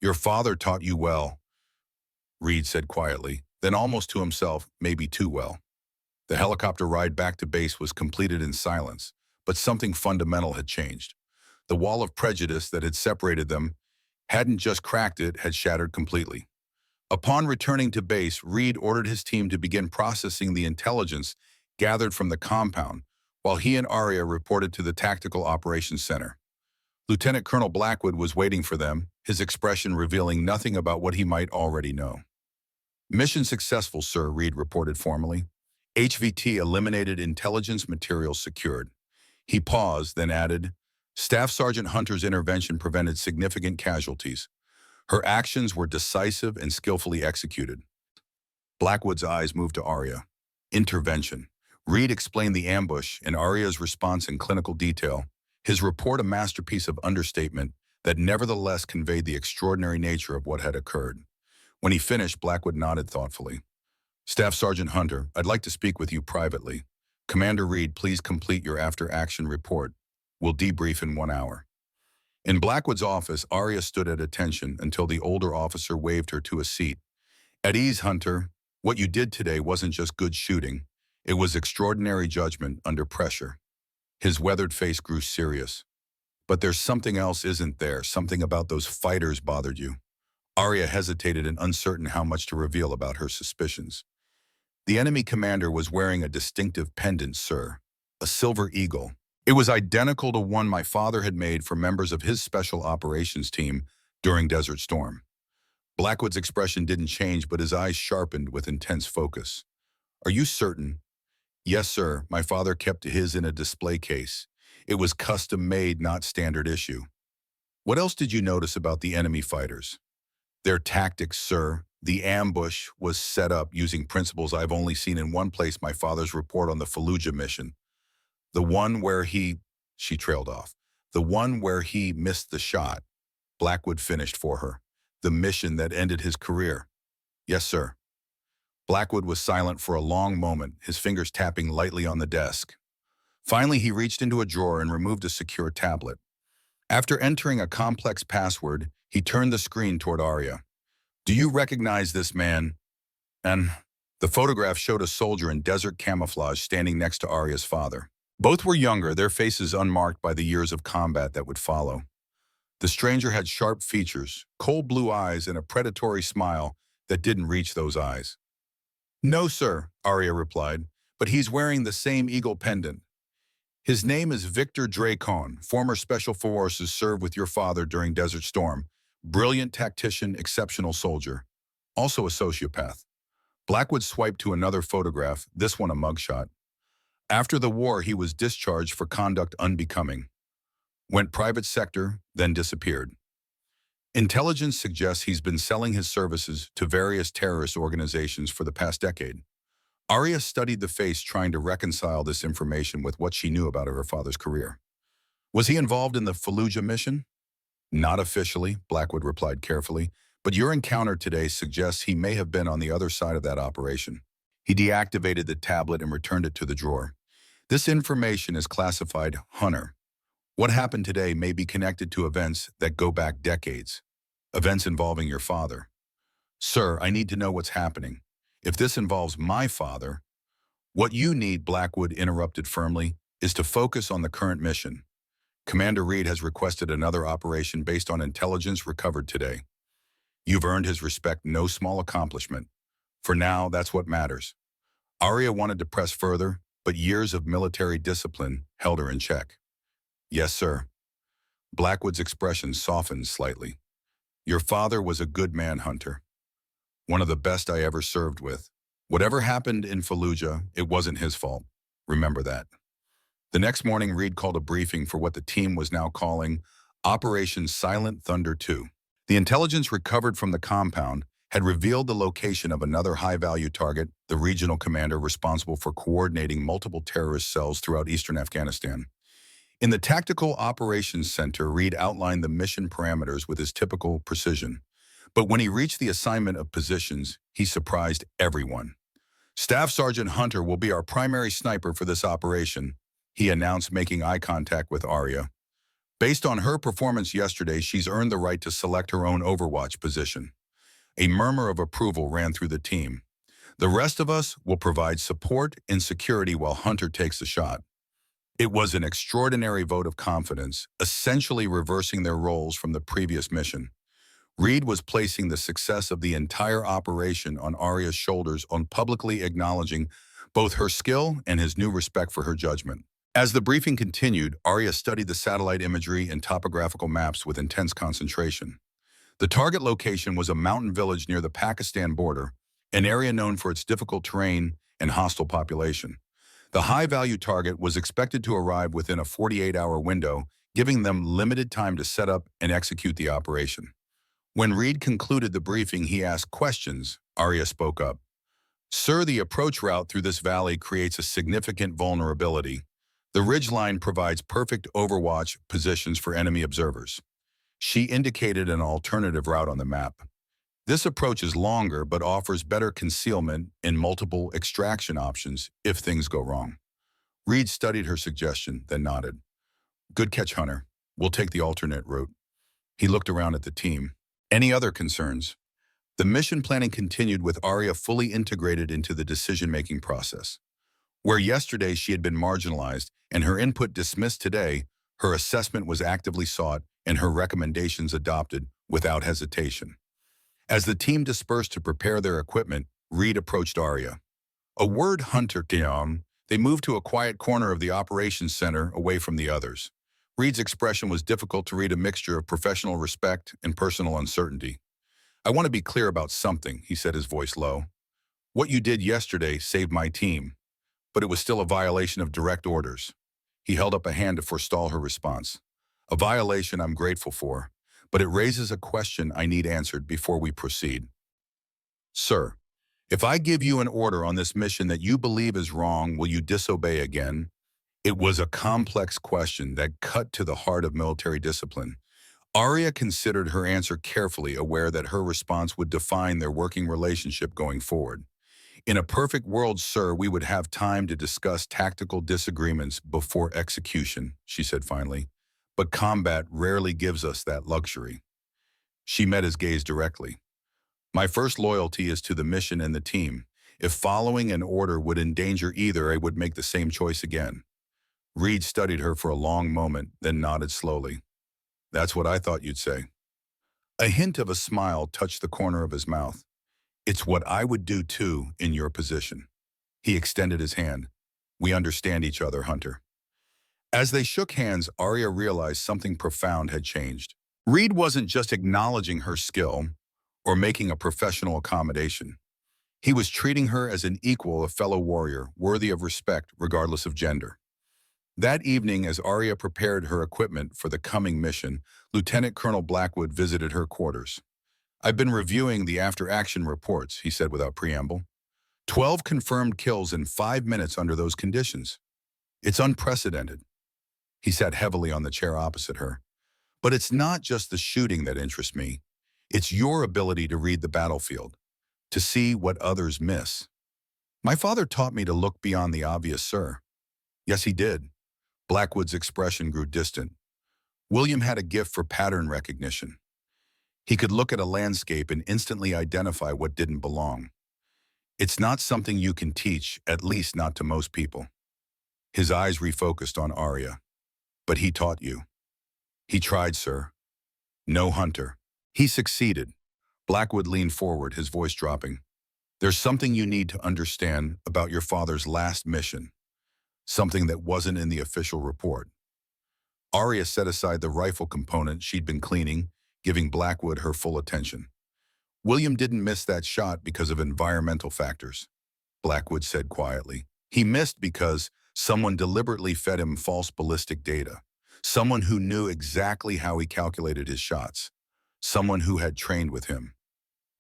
Your father taught you well, Reed said quietly, then almost to himself, maybe too well. The helicopter ride back to base was completed in silence, but something fundamental had changed. The wall of prejudice that had separated them hadn't just cracked, it had shattered completely. Upon returning to base, Reed ordered his team to begin processing the intelligence gathered from the compound, while he and Arya reported to the Tactical Operations Center. Lieutenant Colonel Blackwood was waiting for them, his expression revealing nothing about what he might already know. Mission successful, sir, Reed reported formally. HVT eliminated, intelligence materials secured. He paused, then added, Staff Sergeant Hunter's intervention prevented significant casualties. Her actions were decisive and skillfully executed. Blackwood's eyes moved to Arya. Intervention. Reed explained the ambush and Arya's response in clinical detail, his report a masterpiece of understatement that nevertheless conveyed the extraordinary nature of what had occurred. When he finished, Blackwood nodded thoughtfully. Staff Sergeant Hunter, I'd like to speak with you privately. Commander Reed, please complete your after-action report. We'll debrief in 1 hour. In Blackwood's office, Arya stood at attention until the older officer waved her to a seat. At ease, Hunter. What you did today wasn't just good shooting. It was extraordinary judgment under pressure. His weathered face grew serious. But there's something else, isn't there? Something about those fighters bothered you. Arya hesitated and uncertain how much to reveal about her suspicions. The enemy commander was wearing a distinctive pendant, sir. A silver eagle. It was identical to one my father had made for members of his special operations team during Desert Storm. Blackwood's expression didn't change, but his eyes sharpened with intense focus. Are you certain? Yes, sir. My father kept his in a display case. It was custom-made, not standard issue. What else did you notice about the enemy fighters? Their tactics, sir. The ambush was set up using principles I've only seen in one place, my father's report on the Fallujah mission. The one where she trailed off. The one where he missed the shot. Blackwood finished for her. The mission that ended his career. Yes, sir. Blackwood was silent for a long moment, his fingers tapping lightly on the desk. Finally, he reached into a drawer and removed a secure tablet. After entering a complex password, he turned the screen toward Arya. Do you recognize this man? And the photograph showed a soldier in desert camouflage standing next to Arya's father. Both were younger, their faces unmarked by the years of combat that would follow. The stranger had sharp features, cold blue eyes, and a predatory smile that didn't reach those eyes. No, sir, Arya replied, but he's wearing the same eagle pendant. His name is Victor Dracon, former Special Forces, served with your father during Desert Storm. Brilliant tactician, exceptional soldier. Also a sociopath. Blackwood swiped to another photograph, this one a mugshot. After the war, he was discharged for conduct unbecoming. Went private sector, then disappeared. Intelligence suggests he's been selling his services to various terrorist organizations for the past decade. Arya studied the face, trying to reconcile this information with what she knew about her father's career. Was he involved in the Fallujah mission? Not officially, Blackwood replied carefully, but your encounter today suggests he may have been on the other side of that operation. He deactivated the tablet and returned it to the drawer. This information is classified Hunter. What happened today may be connected to events that go back decades. Events involving your father. Sir, I need to know what's happening. If this involves my father, what you need, Blackwood interrupted firmly, is to focus on the current mission. Commander Reed has requested another operation based on intelligence recovered today. You've earned his respect, no small accomplishment. For now, that's what matters. Arya wanted to press further, but years of military discipline held her in check. Yes, sir. Blackwood's expression softened slightly. Your father was a good man, Hunter. One of the best I ever served with. Whatever happened in Fallujah, it wasn't his fault. Remember that. The next morning, Reed called a briefing for what the team was now calling Operation Silent Thunder 2. The intelligence recovered from the compound had revealed the location of another high-value target, the regional commander responsible for coordinating multiple terrorist cells throughout eastern Afghanistan. In the Tactical Operations Center, Reed outlined the mission parameters with his typical precision. But when he reached the assignment of positions, he surprised everyone. Staff Sergeant Hunter will be our primary sniper for this operation, he announced, making eye contact with Arya. Based on her performance yesterday, she's earned the right to select her own Overwatch position. A murmur of approval ran through the team. The rest of us will provide support and security while Hunter takes the shot. It was an extraordinary vote of confidence, essentially reversing their roles from the previous mission. Reed was placing the success of the entire operation on Arya's shoulders, on publicly acknowledging both her skill and his new respect for her judgment. As the briefing continued, Arya studied the satellite imagery and topographical maps with intense concentration. The target location was a mountain village near the Pakistan border, an area known for its difficult terrain and hostile population. The high-value target was expected to arrive within a 48-hour window, giving them limited time to set up and execute the operation. When Reed concluded the briefing, he asked questions. Arya spoke up. Sir, the approach route through this valley creates a significant vulnerability. The ridgeline provides perfect overwatch positions for enemy observers. She indicated an alternative route on the map. This approach is longer but offers better concealment and multiple extraction options if things go wrong. Reed studied her suggestion, then nodded. Good catch, Hunter. We'll take the alternate route. He looked around at the team. Any other concerns? The mission planning continued with Arya fully integrated into the decision-making process. Where yesterday she had been marginalized and her input dismissed today, her assessment was actively sought and her recommendations adopted without hesitation. As the team dispersed to prepare their equipment, Reed approached Arya. A word, Hunter, they moved to a quiet corner of the operations center away from the others. Reed's expression was difficult to read, a mixture of professional respect and personal uncertainty. I want to be clear about something, he said, his voice low. What you did yesterday saved my team, but it was still a violation of direct orders. He held up a hand to forestall her response. A violation I'm grateful for, but it raises a question I need answered before we proceed. Sir, if I give you an order on this mission that you believe is wrong, will you disobey again? It was a complex question that cut to the heart of military discipline. Arya considered her answer carefully, aware that her response would define their working relationship going forward. In a perfect world, sir, we would have time to discuss tactical disagreements before execution, she said finally. But combat rarely gives us that luxury. She met his gaze directly. My first loyalty is to the mission and the team. If following an order would endanger either, I would make the same choice again. Reed studied her for a long moment, then nodded slowly. That's what I thought you'd say. A hint of a smile touched the corner of his mouth. It's what I would do too in your position. He extended his hand. We understand each other, Hunter. As they shook hands, Arya realized something profound had changed. Reed wasn't just acknowledging her skill or making a professional accommodation. He was treating her as an equal, a fellow warrior, worthy of respect regardless of gender. That evening, as Arya prepared her equipment for the coming mission, Lieutenant Colonel Blackwood visited her quarters. I've been reviewing the after-action reports, he said without preamble. 12 confirmed kills in 5 minutes under those conditions. It's unprecedented. He sat heavily on the chair opposite her. But it's not just the shooting that interests me. It's your ability to read the battlefield, to see what others miss. My father taught me to look beyond the obvious, sir. Yes, he did. Blackwood's expression grew distant. William had a gift for pattern recognition. He could look at a landscape and instantly identify what didn't belong. It's not something you can teach, at least not to most people. His eyes refocused on Arya. But he taught you. He tried, sir. No hunter. He succeeded. Blackwood leaned forward, his voice dropping. There's something you need to understand about your father's last mission, something that wasn't in the official report. Arya set aside the rifle component she'd been cleaning, giving Blackwood her full attention. William didn't miss that shot because of environmental factors, Blackwood said quietly. He missed because someone deliberately fed him false ballistic data. Someone who knew exactly how he calculated his shots. Someone who had trained with him.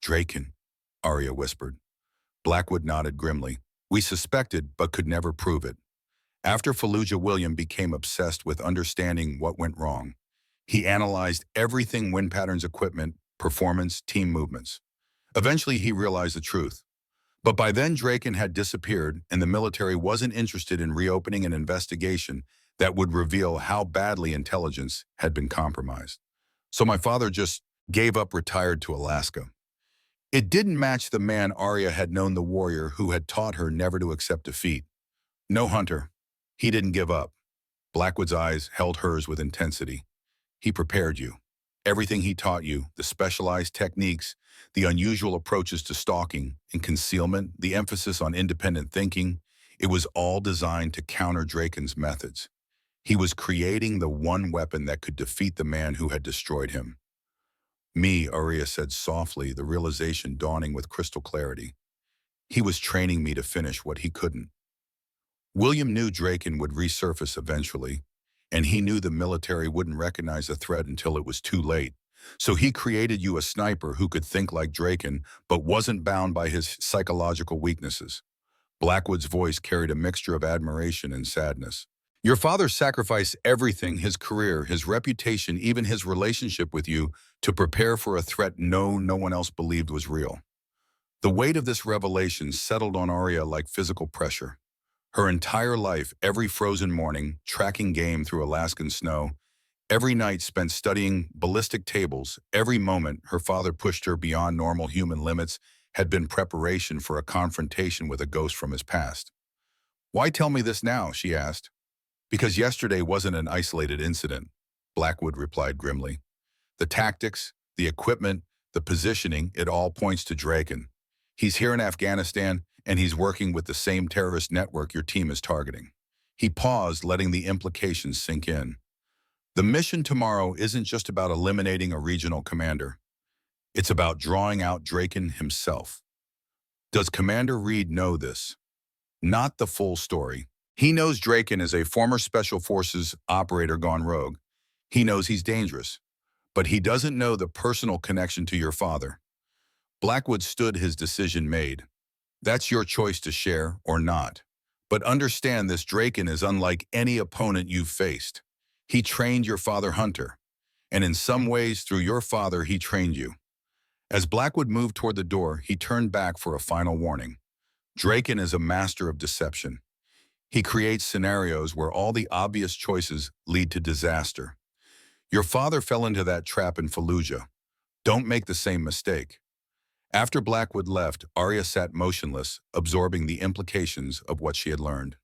Draken, Arya whispered. Blackwood nodded grimly. We suspected, but could never prove it. After Fallujah, William became obsessed with understanding what went wrong. He analyzed everything: wind patterns, equipment, performance, team movements. Eventually, he realized the truth. But by then, Draken had disappeared, and the military wasn't interested in reopening an investigation that would reveal how badly intelligence had been compromised. So my father just gave up, retired to Alaska. It didn't match the man Arya had known, the warrior who had taught her never to accept defeat. No hunter. He didn't give up. Blackwood's eyes held hers with intensity. He prepared you. Everything he taught you, the specialized techniques, the unusual approaches to stalking and concealment, the emphasis on independent thinking, it was all designed to counter Draken's methods. He was creating the one weapon that could defeat the man who had destroyed him. Me, Arya said softly, the realization dawning with crystal clarity. He was training me to finish what he couldn't. William knew Draken would resurface eventually, and he knew the military wouldn't recognize the threat until it was too late. So he created you a sniper who could think like Draken, but wasn't bound by his psychological weaknesses. Blackwood's voice carried a mixture of admiration and sadness. Your father sacrificed everything, his career, his reputation, even his relationship with you, to prepare for a threat no one else believed was real. The weight of this revelation settled on Arya like physical pressure. Her entire life, every frozen morning, tracking game through Alaskan snow, every night spent studying ballistic tables, every moment her father pushed her beyond normal human limits had been preparation for a confrontation with a ghost from his past. Why tell me this now, she asked. Because yesterday wasn't an isolated incident, Blackwood replied grimly. The tactics, the equipment, the positioning, it all points to Draken. He's here in Afghanistan, and he's working with the same terrorist network your team is targeting. He paused, letting the implications sink in. The mission tomorrow isn't just about eliminating a regional commander. It's about drawing out Draken himself. Does Commander Reed know this? Not the full story. He knows Draken is a former Special Forces operator gone rogue. He knows he's dangerous. But he doesn't know the personal connection to your father. Blackwood stood, his decision made. That's your choice to share or not. But understand this: Draken is unlike any opponent you've faced. He trained your father, Hunter. And in some ways, through your father, he trained you. As Blackwood moved toward the door, he turned back for a final warning. Draken is a master of deception. He creates scenarios where all the obvious choices lead to disaster. Your father fell into that trap in Fallujah. Don't make the same mistake. After Blackwood left, Arya sat motionless, absorbing the implications of what she had learned.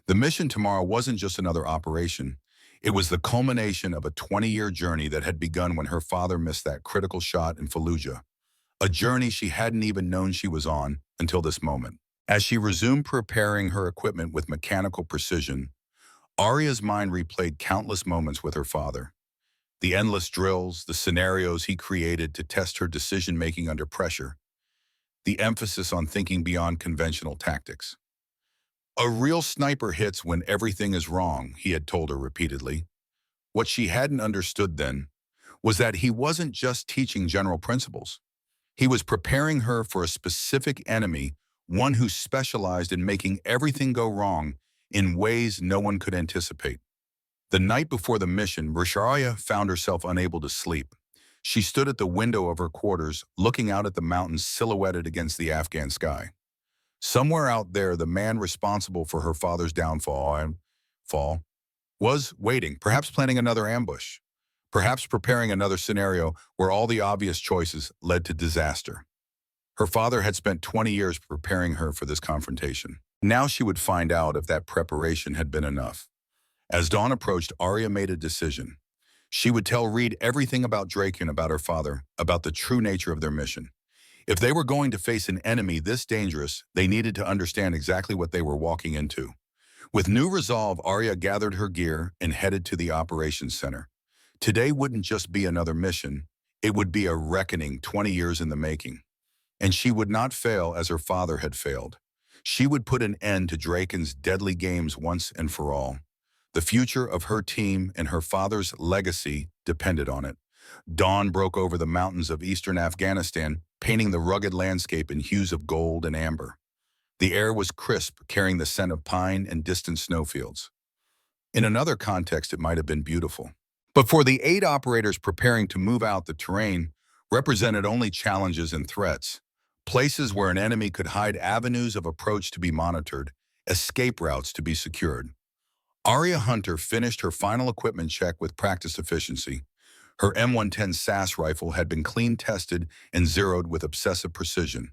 The mission tomorrow wasn't just another operation. It was the culmination of a 20-year journey that had begun when her father missed that critical shot in Fallujah. A journey she hadn't even known she was on until this moment. As she resumed preparing her equipment with mechanical precision, Arya's mind replayed countless moments with her father. The endless drills, the scenarios he created to test her decision-making under pressure, the emphasis on thinking beyond conventional tactics. A real sniper hits when everything is wrong, he had told her repeatedly. What she hadn't understood then was that he wasn't just teaching general principles. He was preparing her for a specific enemy, one who specialized in making everything go wrong in ways no one could anticipate. The night before the mission, Arya found herself unable to sleep. She stood at the window of her quarters, looking out at the mountains silhouetted against the Afghan sky. Somewhere out there, the man responsible for her father's downfall was waiting, perhaps planning another ambush. perhaps preparing another scenario where all the obvious choices led to disaster. Her father had spent 20 years preparing her for this confrontation. Now she would find out if that preparation had been enough. As dawn approached, Arya made a decision. She would tell Reed everything about Drake and about her father, about the true nature of their mission. If they were going to face an enemy this dangerous, they needed to understand exactly what they were walking into. With new resolve, Arya gathered her gear and headed to the operations center. Today wouldn't just be another mission, it would be a reckoning 20 years in the making. And she would not fail as her father had failed. She would put an end to Draken's deadly games once and for all. The future of her team and her father's legacy depended on it. Dawn broke over the mountains of eastern Afghanistan, painting the rugged landscape in hues of gold and amber. The air was crisp, carrying the scent of pine and distant snowfields. In another context, it might have been beautiful. But for the 8 operators preparing to move out, the terrain represented only challenges and threats. Places where an enemy could hide, avenues of approach to be monitored, escape routes to be secured. Arya Hunter finished her final equipment check with practiced efficiency. Her M110 SAS rifle had been clean tested and zeroed with obsessive precision.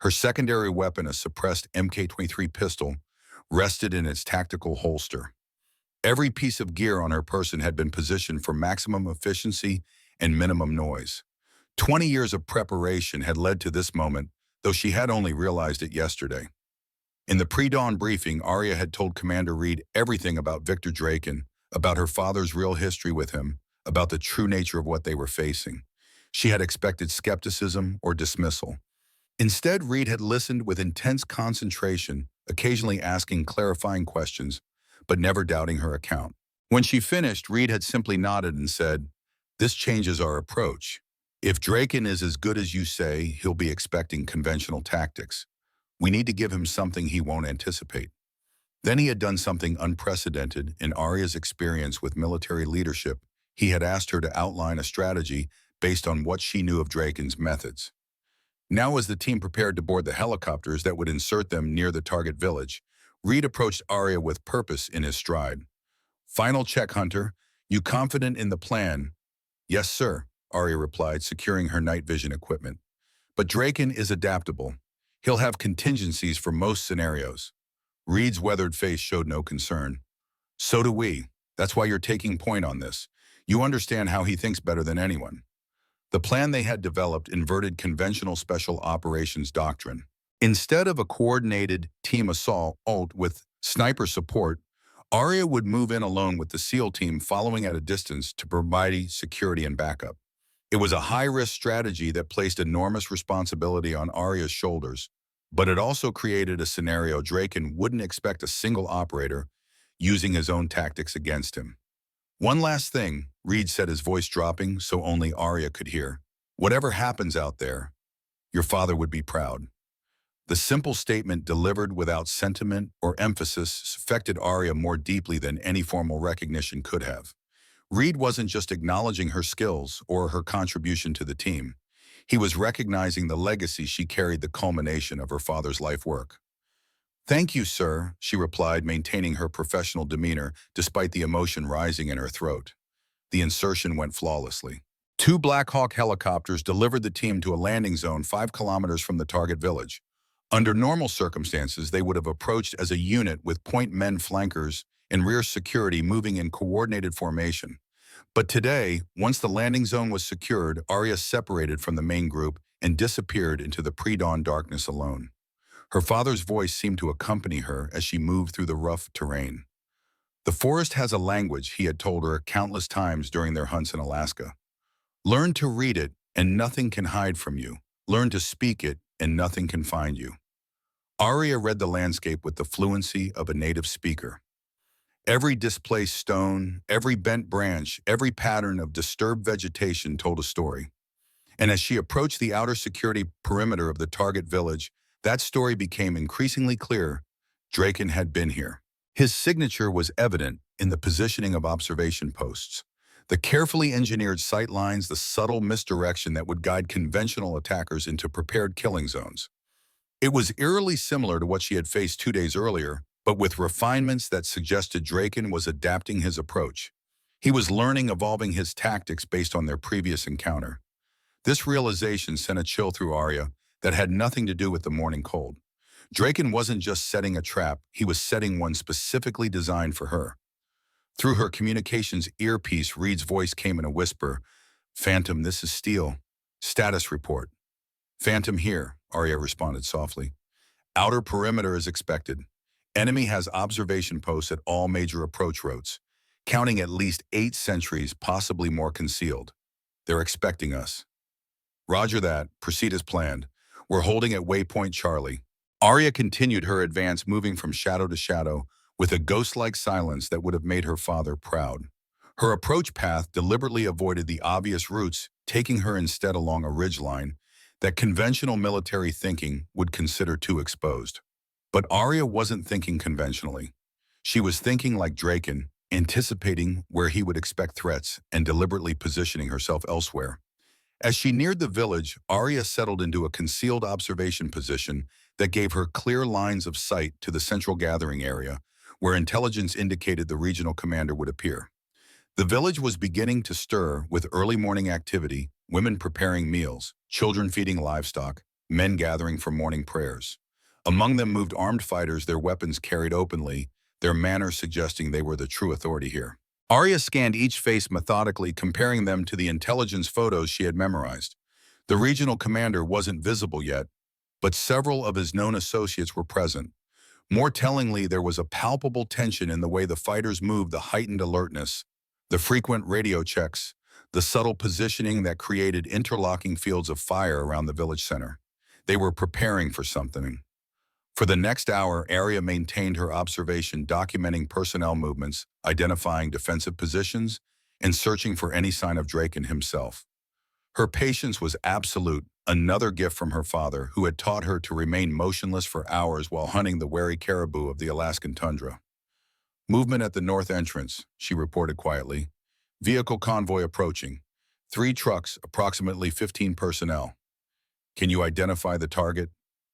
Her secondary weapon, a suppressed Mk23 pistol, rested in its tactical holster. Every piece of gear on her person had been positioned for maximum efficiency and minimum noise. 20 years of preparation had led to this moment, though she had only realized it yesterday. In the pre-dawn briefing, Arya had told Commander Reed everything about Victor Draken, about her father's real history with him, about the true nature of what they were facing. She had expected skepticism or dismissal. Instead, Reed had listened with intense concentration, occasionally asking clarifying questions, but never doubting her account. When she finished, Reed had simply nodded and said, "This changes our approach. If Draken is as good as you say, he'll be expecting conventional tactics. We need to give him something he won't anticipate." Then he had done something unprecedented in Arya's experience with military leadership. He had asked her to outline a strategy based on what she knew of Draken's methods. Now, as the team prepared to board the helicopters that would insert them near the target village, Reed approached Arya with purpose in his stride. "Final check, Hunter. You confident in the plan?" "Yes, sir," Arya replied, securing her night vision equipment. "But Draken is adaptable. He'll have contingencies for most scenarios." Reed's weathered face showed no concern. "So do we. That's why you're taking point on this. You understand how he thinks better than anyone." The plan they had developed inverted conventional special operations doctrine. Instead of a coordinated team assault with sniper support, Arya would move in alone with the SEAL team, following at a distance to provide security and backup. It was a high-risk strategy that placed enormous responsibility on Arya's shoulders, but it also created a scenario Draken wouldn't expect a single operator using his own tactics against him. "One last thing," Reed said, his voice dropping so only Arya could hear. "Whatever happens out there, your father would be proud." The simple statement, delivered without sentiment or emphasis, affected Arya more deeply than any formal recognition could have. Reed wasn't just acknowledging her skills or her contribution to the team. He was recognizing the legacy she carried, the culmination of her father's life work. "Thank you, sir," she replied, maintaining her professional demeanor despite the emotion rising in her throat. The insertion went flawlessly. 2 Black Hawk helicopters delivered the team to a landing zone 5 kilometers from the target village. Under normal circumstances, they would have approached as a unit with point men, flankers, and rear security moving in coordinated formation. But today, once the landing zone was secured, Arya separated from the main group and disappeared into the pre-dawn darkness alone. Her father's voice seemed to accompany her as she moved through the rough terrain. "The forest has a language," he had told her countless times during their hunts in Alaska. "Learn to read it, and nothing can hide from you. Learn to speak it, and nothing can find you." Arya read the landscape with the fluency of a native speaker. Every displaced stone, every bent branch, every pattern of disturbed vegetation told a story. And as she approached the outer security perimeter of the target village, that story became increasingly clear. Draken had been here. His signature was evident in the positioning of observation posts, the carefully engineered sight lines, the subtle misdirection that would guide conventional attackers into prepared killing zones. It was eerily similar to what she had faced 2 days earlier, but with refinements that suggested Draken was adapting his approach. He was learning, evolving his tactics based on their previous encounter. This realization sent a chill through Arya that had nothing to do with the morning cold. Draken wasn't just setting a trap, he was setting one specifically designed for her. Through her communications earpiece, Reed's voice came in a whisper. "Phantom, this is Steele. Status report." "Phantom here," Arya responded softly. "Outer perimeter is expected. Enemy has observation posts at all major approach roads, counting at least 8 sentries, possibly more concealed. They're expecting us." "Roger that. Proceed as planned. We're holding at waypoint Charlie." Arya continued her advance, moving from shadow to shadow, with a ghost-like silence that would have made her father proud. Her approach path deliberately avoided the obvious routes, taking her instead along a ridgeline that conventional military thinking would consider too exposed. But Arya wasn't thinking conventionally. She was thinking like Draken, anticipating where he would expect threats and deliberately positioning herself elsewhere. As she neared the village, Arya settled into a concealed observation position that gave her clear lines of sight to the central gathering area, where intelligence indicated the regional commander would appear. The village was beginning to stir with early morning activity, women preparing meals, children feeding livestock, men gathering for morning prayers. Among them moved armed fighters, their weapons carried openly, their manner suggesting they were the true authority here. Arya scanned each face methodically, comparing them to the intelligence photos she had memorized. The regional commander wasn't visible yet, but several of his known associates were present. More tellingly, there was a palpable tension in the way the fighters moved, the heightened alertness, the frequent radio checks, the subtle positioning that created interlocking fields of fire around the village center. They were preparing for something. For the next hour, Arya maintained her observation, documenting personnel movements, identifying defensive positions, and searching for any sign of Draken himself. Her patience was absolute, another gift from her father, who had taught her to remain motionless for hours while hunting the wary caribou of the Alaskan tundra. "Movement at the north entrance," she reported quietly. "Vehicle convoy approaching. 3 trucks, approximately 15 personnel." "Can you identify the target?"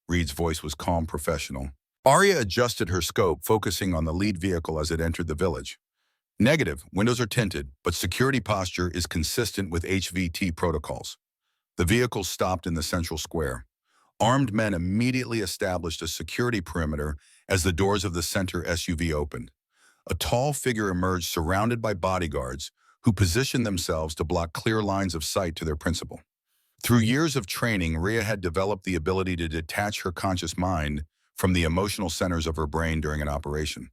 Reed's voice was calm, professional. Arya adjusted her scope, focusing on the lead vehicle as it entered the village. "Negative. Windows are tinted, but security posture is consistent with HVT protocols." The vehicle stopped in the central square. Armed men immediately established a security perimeter as the doors of the center SUV opened. A tall figure emerged, surrounded by bodyguards, who positioned themselves to block clear lines of sight to their principal. Through years of training, Rhea had developed the ability to detach her conscious mind from the emotional centers of her brain during an operation.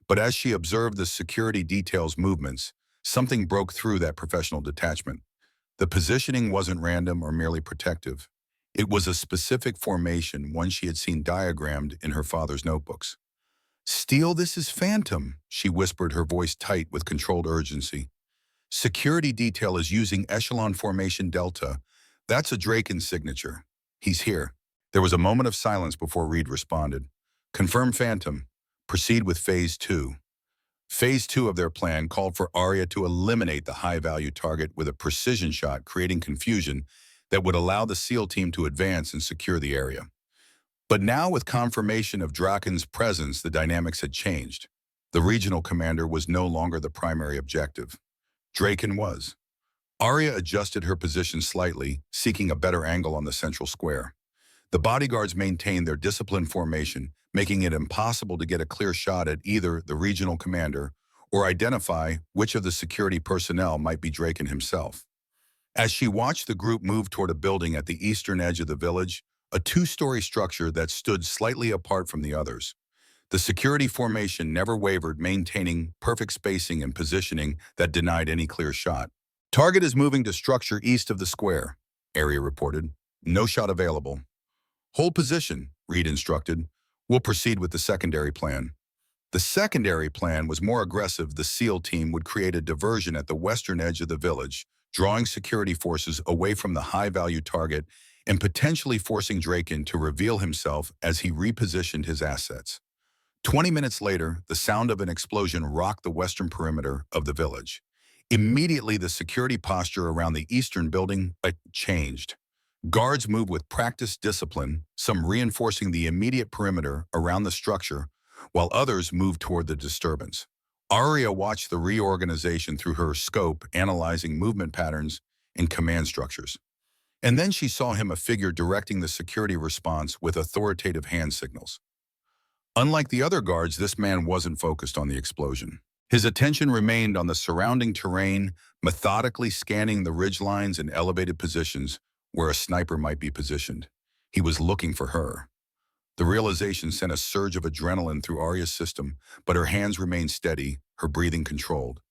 But as she observed the security details' movements, something broke through that professional detachment. The positioning wasn't random or merely protective. It was a specific formation, one she had seen diagrammed in her father's notebooks. "Steele, this is Phantom," she whispered, her voice tight with controlled urgency. "Security detail is using echelon formation Delta. That's a Draken signature. He's here." There was a moment of silence before Reed responded. "Confirm, Phantom. Proceed with Phase 2. Phase 2 of their plan called for Arya to eliminate the high-value target with a precision shot, creating confusion that would allow the SEAL team to advance and secure the area. But now, with confirmation of Draken's presence, the dynamics had changed. The regional commander was no longer the primary objective. Draken was. Arya adjusted her position slightly, seeking a better angle on the central square. The bodyguards maintained their disciplined formation, making it impossible to get a clear shot at either the regional commander or identify which of the security personnel might be Draken himself. As she watched the group move toward a building at the eastern edge of the village, a 2-story structure that stood slightly apart from the others. The security formation never wavered, maintaining perfect spacing and positioning that denied any clear shot. "Target is moving to structure east of the square," Arya reported. "No shot available." "Hold position," Reed instructed. "We'll proceed with the secondary plan." The secondary plan was more aggressive. The SEAL team would create a diversion at the western edge of the village, drawing security forces away from the high-value target and potentially forcing Draken to reveal himself as he repositioned his assets. 20 minutes later, the sound of an explosion rocked the western perimeter of the village. Immediately, the security posture around the eastern building changed. Guards moved with practiced discipline, some reinforcing the immediate perimeter around the structure, while others moved toward the disturbance. Arya watched the reorganization through her scope, analyzing movement patterns and command structures. And then she saw him, a figure directing the security response with authoritative hand signals. Unlike the other guards, this man wasn't focused on the explosion. His attention remained on the surrounding terrain, methodically scanning the ridgelines and elevated positions where a sniper might be positioned. He was looking for her. The realization sent a surge of adrenaline through Arya's system, but her hands remained steady, her breathing controlled.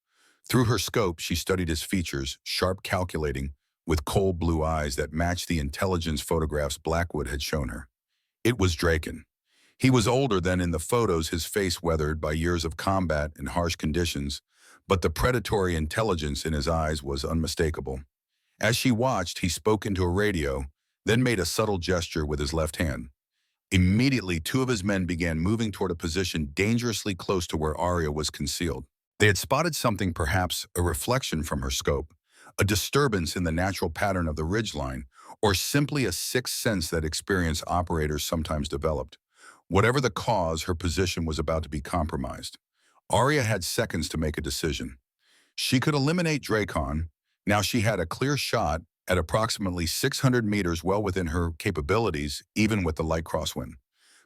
Through her scope, she studied his features, sharp, calculating, with cold blue eyes that matched the intelligence photographs Blackwood had shown her. It was Draken. He was older than in the photos, his face weathered by years of combat and harsh conditions, but the predatory intelligence in his eyes was unmistakable. As she watched, he spoke into a radio, then made a subtle gesture with his left hand. Immediately, two of his men began moving toward a position dangerously close to where Arya was concealed. They had spotted something, perhaps a reflection from her scope, a disturbance in the natural pattern of the ridgeline, or simply a sixth sense that experienced operators sometimes developed. Whatever the cause, her position was about to be compromised. Arya had seconds to make a decision. She could eliminate Dracon. Now she had a clear shot at approximately 600 meters, well within her capabilities, even with the light crosswind.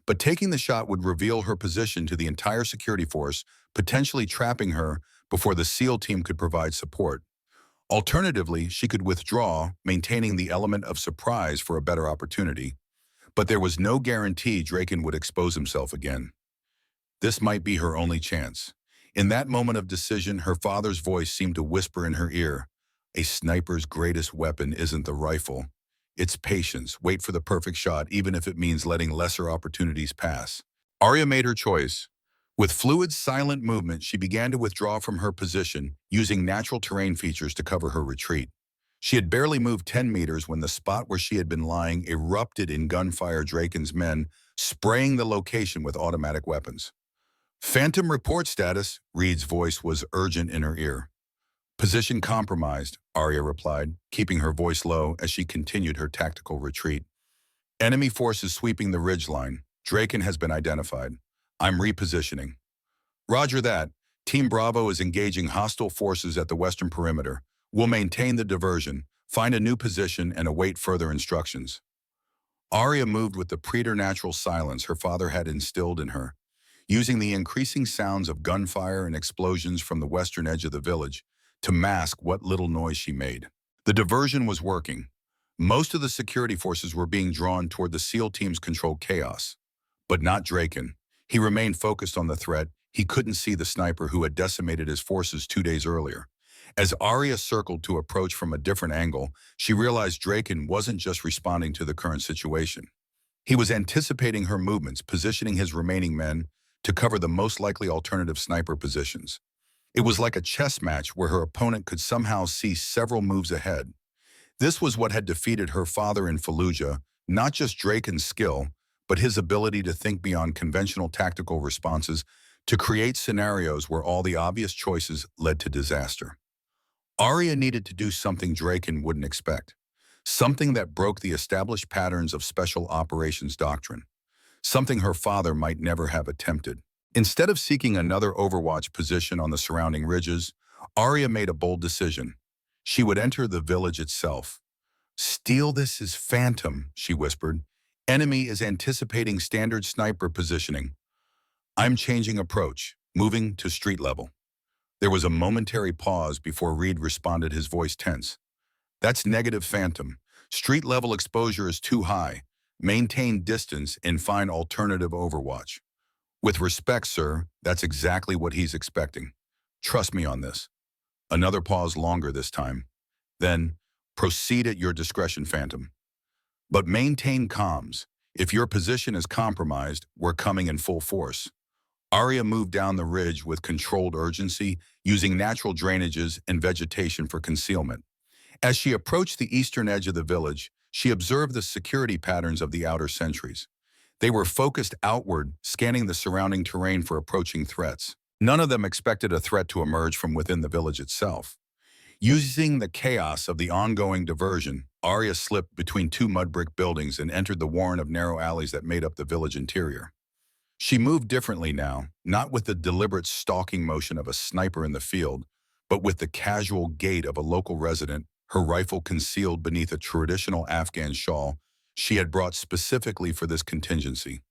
But taking the shot would reveal her position to the entire security force, potentially trapping her before the SEAL team could provide support. Alternatively, she could withdraw, maintaining the element of surprise for a better opportunity. But there was no guarantee Draken would expose himself again. This might be her only chance. In that moment of decision, her father's voice seemed to whisper in her ear, "A sniper's greatest weapon isn't the rifle. It's patience. Wait for the perfect shot, even if it means letting lesser opportunities pass." Arya made her choice. With fluid, silent movement, she began to withdraw from her position, using natural terrain features to cover her retreat. She had barely moved 10 meters when the spot where she had been lying erupted in gunfire, Draken's men spraying the location with automatic weapons. "Phantom report status," Reed's voice was urgent in her ear. "Position compromised," Arya replied, keeping her voice low as she continued her tactical retreat. "Enemy forces sweeping the ridgeline. Draken has been identified. I'm repositioning." "Roger that. Team Bravo is engaging hostile forces at the western perimeter. We'll maintain the diversion, find a new position, and await further instructions." Arya moved with the preternatural silence her father had instilled in her, using the increasing sounds of gunfire and explosions from the western edge of the village to mask what little noise she made. The diversion was working. Most of the security forces were being drawn toward the SEAL team's controlled chaos. But not Draken. He remained focused on the threat. He couldn't see the sniper who had decimated his forces 2 days earlier. As Arya circled to approach from a different angle, she realized Draken wasn't just responding to the current situation. He was anticipating her movements, positioning his remaining men to cover the most likely alternative sniper positions. It was like a chess match where her opponent could somehow see several moves ahead. This was what had defeated her father in Fallujah, not just Draken's skill, but his ability to think beyond conventional tactical responses to create scenarios where all the obvious choices led to disaster. Arya needed to do something Draken wouldn't expect, something that broke the established patterns of special operations doctrine, something her father might never have attempted. Instead of seeking another Overwatch position on the surrounding ridges, Arya made a bold decision. She would enter the village itself. "Steal this is Phantom," she whispered. "Enemy is anticipating standard sniper positioning. I'm changing approach, moving to street level." There was a momentary pause before Reed responded, his voice tense. "That's negative, Phantom. Street level exposure is too high. Maintain distance and find alternative Overwatch." "With respect, sir, that's exactly what he's expecting. Trust me on this." Another pause, longer this time. Then, "Proceed at your discretion, Phantom. But maintain comms. If your position is compromised, we're coming in full force." Arya moved down the ridge with controlled urgency, using natural drainages and vegetation for concealment. As she approached the eastern edge of the village, she observed the security patterns of the outer sentries. They were focused outward, scanning the surrounding terrain for approaching threats. None of them expected a threat to emerge from within the village itself. Using the chaos of the ongoing diversion, Arya slipped between two mud brick buildings and entered the warren of narrow alleys that made up the village interior. She moved differently now, not with the deliberate stalking motion of a sniper in the field, but with the casual gait of a local resident, her rifle concealed beneath a traditional Afghan shawl she had brought specifically for this contingency.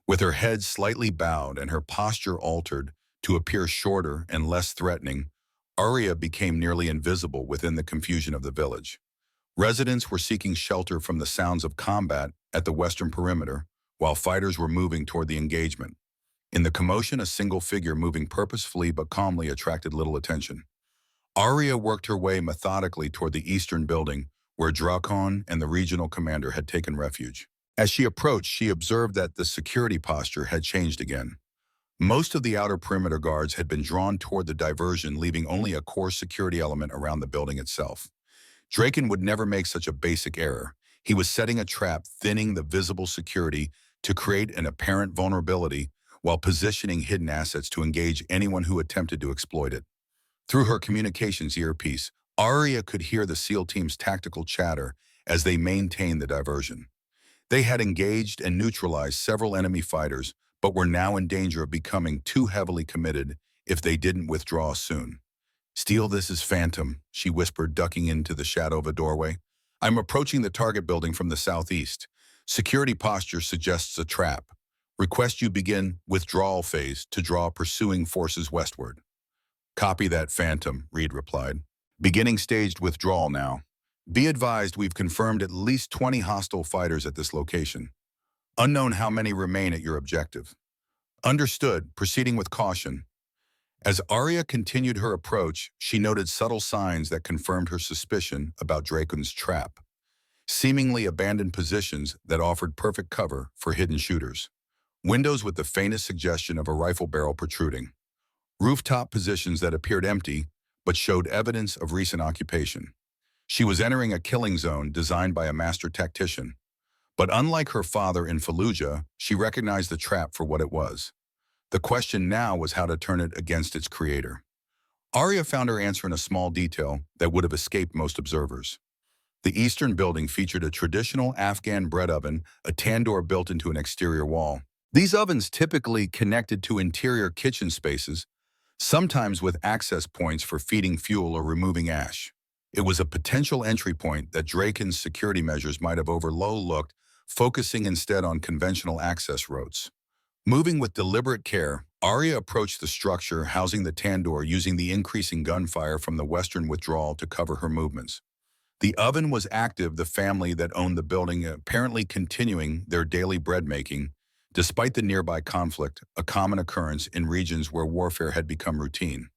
With her head slightly bowed and her posture altered to appear shorter and less threatening, Arya became nearly invisible within the confusion of the village. Residents were seeking shelter from the sounds of combat at the western perimeter, while fighters were moving toward the engagement. In the commotion, a single figure moving purposefully but calmly attracted little attention. Arya worked her way methodically toward the eastern building, where Drakon and the regional commander had taken refuge. As she approached, she observed that the security posture had changed again. Most of the outer perimeter guards had been drawn toward the diversion, leaving only a core security element around the building itself. Draken would never make such a basic error. He was setting a trap, thinning the visible security to create an apparent vulnerability while positioning hidden assets to engage anyone who attempted to exploit it. Through her communications earpiece, Arya could hear the SEAL team's tactical chatter as they maintained the diversion. They had engaged and neutralized several enemy fighters, but were now in danger of becoming too heavily committed if they didn't withdraw soon. "Steele, this is Phantom," she whispered, ducking into the shadow of a doorway. "I'm approaching the target building from the southeast. Security posture suggests a trap. Request you begin withdrawal phase to draw pursuing forces westward." "Copy that, Phantom," Reed replied. "Beginning staged withdrawal now. Be advised we've confirmed at least 20 hostile fighters at this location. Unknown how many remain at your objective." "Understood, proceeding with caution." As Arya continued her approach, she noted subtle signs that confirmed her suspicion about Draken's trap. Seemingly abandoned positions that offered perfect cover for hidden shooters. Windows with the faintest suggestion of a rifle barrel protruding. Rooftop positions that appeared empty, but showed evidence of recent occupation. She was entering a killing zone designed by a master tactician. But unlike her father in Fallujah, she recognized the trap for what it was. The question now was how to turn it against its creator. Arya found her answer in a small detail that would have escaped most observers. The eastern building featured a traditional Afghan bread oven, a tandoor built into an exterior wall. These ovens typically connected to interior kitchen spaces, sometimes with access points for feeding fuel or removing ash. It was a potential entry point that Draken's security measures might have overlooked, focusing instead on conventional access routes. Moving with deliberate care, Arya approached the structure housing the tandoor, using the increasing gunfire from the western withdrawal to cover her movements. The oven was active, the family that owned the building apparently continuing their daily bread making, despite the nearby conflict, a common occurrence in regions where warfare had become routine.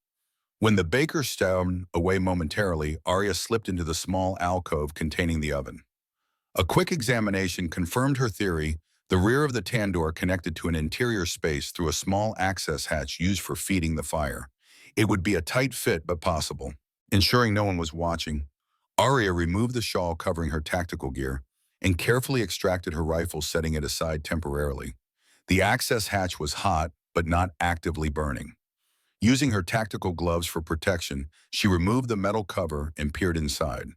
When the baker stowed away momentarily, Arya slipped into the small alcove containing the oven. A quick examination confirmed her theory. The rear of the tandoor connected to an interior space through a small access hatch used for feeding the fire. It would be a tight fit, but possible. Ensuring no one was watching, Arya removed the shawl covering her tactical gear and carefully extracted her rifle, setting it aside temporarily. The access hatch was hot, but not actively burning. Using her tactical gloves for protection, she removed the metal cover and peered inside.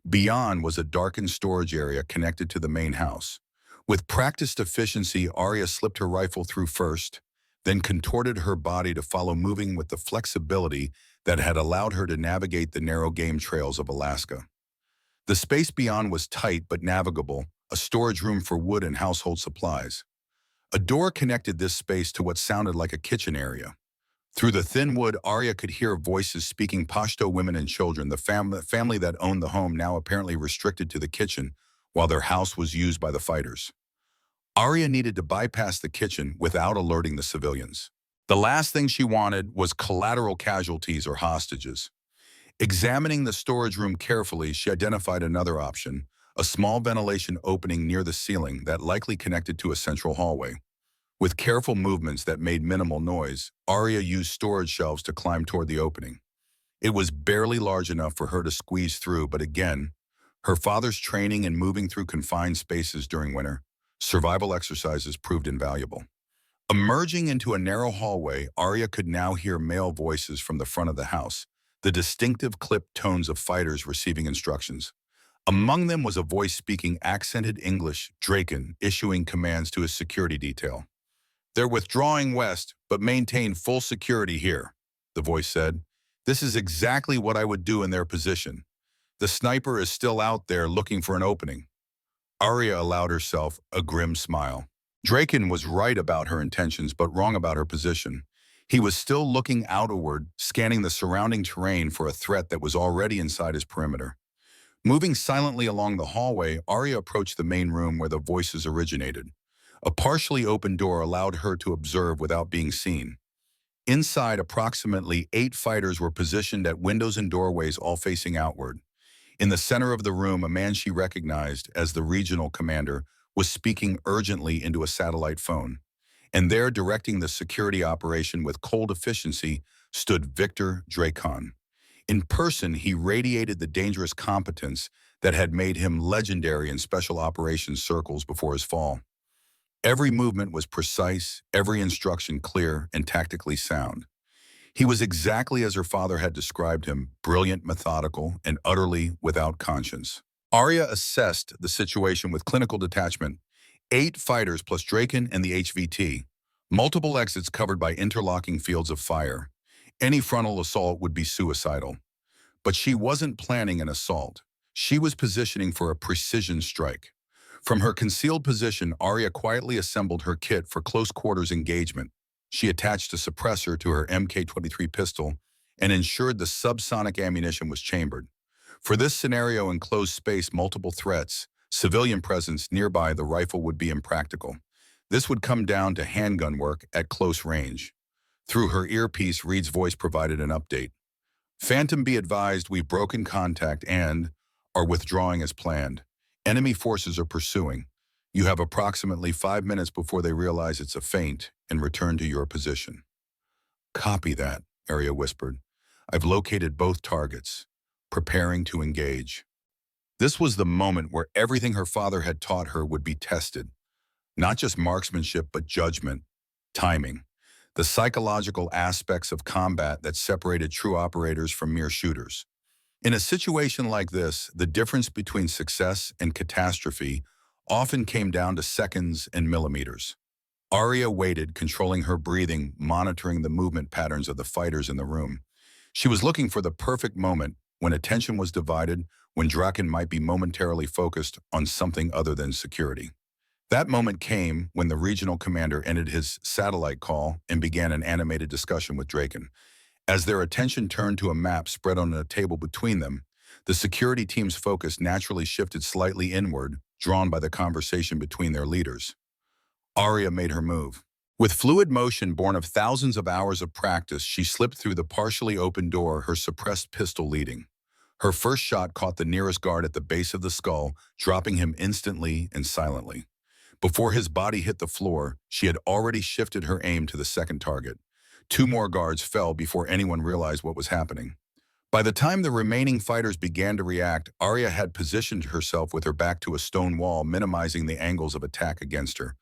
Beyond was a darkened storage area connected to the main house. With practiced efficiency, Arya slipped her rifle through first, then contorted her body to follow, moving with the flexibility that had allowed her to navigate the narrow game trails of Alaska. The space beyond was tight but navigable, a storage room for wood and household supplies. A door connected this space to what sounded like a kitchen area. Through the thin wood, Arya could hear voices speaking Pashto, women and children, the family that owned the home now apparently restricted to the kitchen while their house was used by the fighters. Arya needed to bypass the kitchen without alerting the civilians. The last thing she wanted was collateral casualties or hostages. Examining the storage room carefully, she identified another option, a small ventilation opening near the ceiling that likely connected to a central hallway. With careful movements that made minimal noise, Arya used storage shelves to climb toward the opening. It was barely large enough for her to squeeze through, but again, her father's training in moving through confined spaces during winter, survival exercises proved invaluable. Emerging into a narrow hallway, Arya could now hear male voices from the front of the house, the distinctive clipped tones of fighters receiving instructions. Among them was a voice speaking accented English, Draken, issuing commands to his security detail. They're withdrawing west, but maintain full security here, the voice said. This is exactly what I would do in their position. The sniper is still out there looking for an opening. Arya allowed herself a grim smile. Draken was right about her intentions, but wrong about her position. He was still looking outward, scanning the surrounding terrain for a threat that was already inside his perimeter. Moving silently along the hallway, Arya approached the main room where the voices originated. A partially open door allowed her to observe without being seen. Inside, approximately 8 fighters were positioned at windows and doorways, all facing outward. In the center of the room, a man she recognized as the regional commander was speaking urgently into a satellite phone. And there, directing the security operation with cold efficiency, stood Victor Dracon. In person, he radiated the dangerous competence that had made him legendary in special operations circles before his fall. Every movement was precise, every instruction clear and tactically sound. He was exactly as her father had described him, brilliant, methodical, and utterly without conscience. Arya assessed the situation with clinical detachment. 8 fighters plus Draken and the HVT. Multiple exits covered by interlocking fields of fire. Any frontal assault would be suicidal. But she wasn't planning an assault. She was positioning for a precision strike. From her concealed position, Arya quietly assembled her kit for close quarters engagement. She attached a suppressor to her Mk-23 pistol and ensured the subsonic ammunition was chambered. For this scenario in closed space, multiple threats, civilian presence nearby, the rifle would be impractical. This would come down to handgun work at close range. Through her earpiece, Reed's voice provided an update. Phantom, be advised, we've broken contact and are withdrawing as planned. Enemy forces are pursuing. You have approximately 5 minutes before they realize it's a feint and return to your position. Copy that, Arya whispered. I've located both targets, preparing to engage. This was the moment where everything her father had taught her would be tested. Not just marksmanship, but judgment, timing, the psychological aspects of combat that separated true operators from mere shooters. In a situation like this, the difference between success and catastrophe often came down to seconds and millimeters. Arya waited, controlling her breathing, monitoring the movement patterns of the fighters in the room. She was looking for the perfect moment when attention was divided, when Draken might be momentarily focused on something other than security. That moment came when the regional commander ended his satellite call and began an animated discussion with Draken. As their attention turned to a map spread on a table between them, the security team's focus naturally shifted slightly inward, drawn by the conversation between their leaders. Arya made her move. With fluid motion born of thousands of hours of practice, she slipped through the partially open door, her suppressed pistol leading. Her first shot caught the nearest guard at the base of the skull, dropping him instantly and silently. Before his body hit the floor, she had already shifted her aim to the second target. 2 more guards fell before anyone realized what was happening. By the time the remaining fighters began to react, Arya had positioned herself with her back to a stone wall, minimizing the angles of attack against her.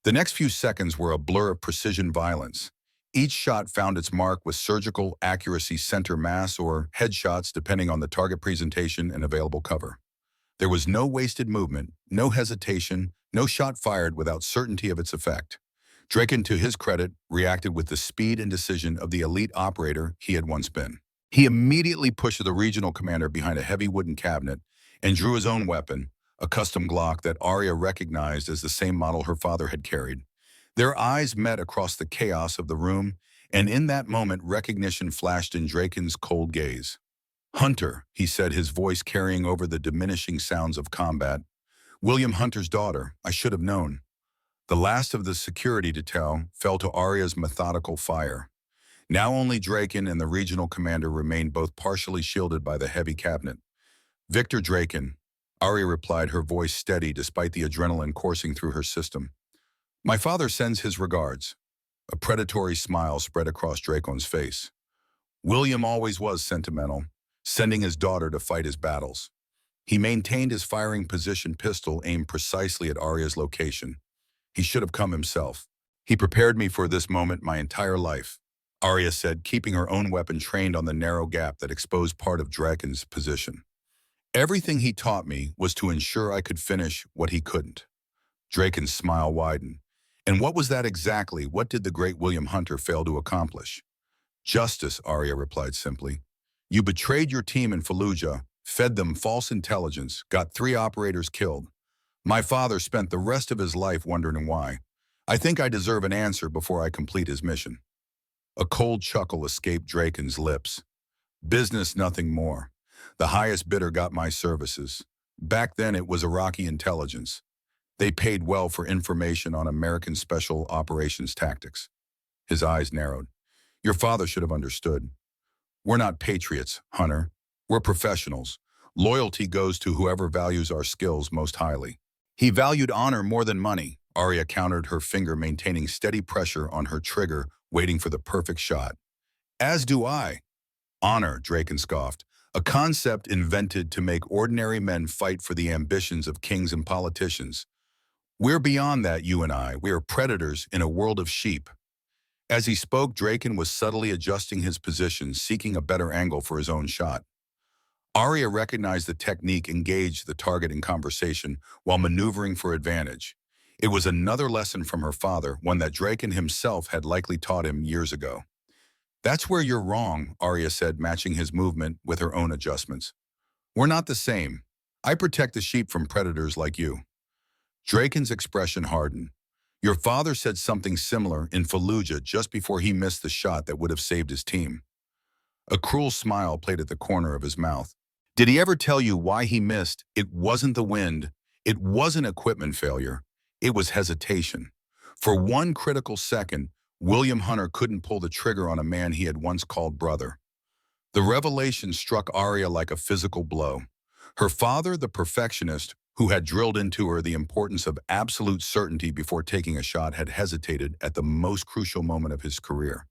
The next few seconds were a blur of precision violence. Each shot found its mark with surgical accuracy, center mass, or headshots depending on the target presentation and available cover. There was no wasted movement, no hesitation, no shot fired without certainty of its effect. Draken, to his credit, reacted with the speed and decision of the elite operator he had once been. He immediately pushed the regional commander behind a heavy wooden cabinet and drew his own weapon, a custom Glock that Arya recognized as the same model her father had carried. Their eyes met across the chaos of the room, and in that moment recognition flashed in Draken's cold gaze. "Hunter," he said, his voice carrying over the diminishing sounds of combat. "William Hunter's daughter, I should have known." The last of the security detail fell to Arya's methodical fire. Now only Draken and the regional commander remained, both partially shielded by the heavy cabinet. "Victor Draken," Arya replied, her voice steady despite the adrenaline coursing through her system. "My father sends his regards." A predatory smile spread across Dracon's face. William always was sentimental, sending his daughter to fight his battles. He maintained his firing position, pistol aimed precisely at Arya's location. "He should have come himself. He prepared me for this moment my entire life," Arya said, keeping her own weapon trained on the narrow gap that exposed part of Draken's position. "Everything he taught me was to ensure I could finish what he couldn't." Draken's smile widened. And what was that exactly? What did the great William Hunter fail to accomplish? Justice, Arya replied simply. You betrayed your team in Fallujah, fed them false intelligence, got 3 operators killed. My father spent the rest of his life wondering why. I think I deserve an answer before I complete his mission. A cold chuckle escaped Draken's lips. Business, nothing more. The highest bidder got my services. Back then it was Iraqi intelligence. They paid well for information on American special operations tactics. His eyes narrowed. Your father should have understood. We're not patriots, Hunter. We're professionals. Loyalty goes to whoever values our skills most highly. He valued honor more than money. Arya countered, her finger maintaining steady pressure on her trigger, waiting for the perfect shot. As do I. Honor, Draken scoffed, a concept invented to make ordinary men fight for the ambitions of kings and politicians. We're beyond that, you and I. We are predators in a world of sheep. As he spoke, Draken was subtly adjusting his position, seeking a better angle for his own shot. Arya recognized the technique, engaged the target in conversation while maneuvering for advantage. It was another lesson from her father, one that Draken himself had likely taught him years ago. That's where you're wrong, Arya said, matching his movement with her own adjustments. We're not the same. I protect the sheep from predators like you. Draken's expression hardened. Your father said something similar in Fallujah just before he missed the shot that would have saved his team. A cruel smile played at the corner of his mouth. Did he ever tell you why he missed? It wasn't the wind. It wasn't equipment failure. It was hesitation. For one critical second, William Hunter couldn't pull the trigger on a man he had once called brother. The revelation struck Arya like a physical blow. Her father, the perfectionist, who had drilled into her the importance of absolute certainty before taking a shot, had hesitated at the most crucial moment of his career.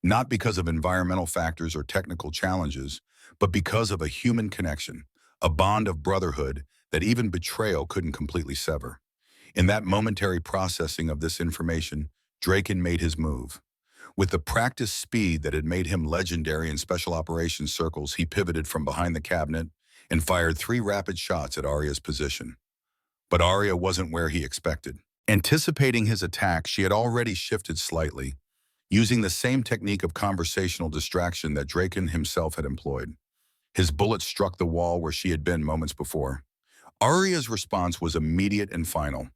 Not because of environmental factors or technical challenges, but because of a human connection, a bond of brotherhood that even betrayal couldn't completely sever. In that momentary processing of this information, Draken made his move. With the practiced speed that had made him legendary in special operations circles, he pivoted from behind the cabinet and fired 3 rapid shots at Arya's position. But Arya wasn't where he expected. Anticipating his attack, she had already shifted slightly, using the same technique of conversational distraction that Draken himself had employed. His bullet struck the wall where she had been moments before. Arya's response was immediate and final.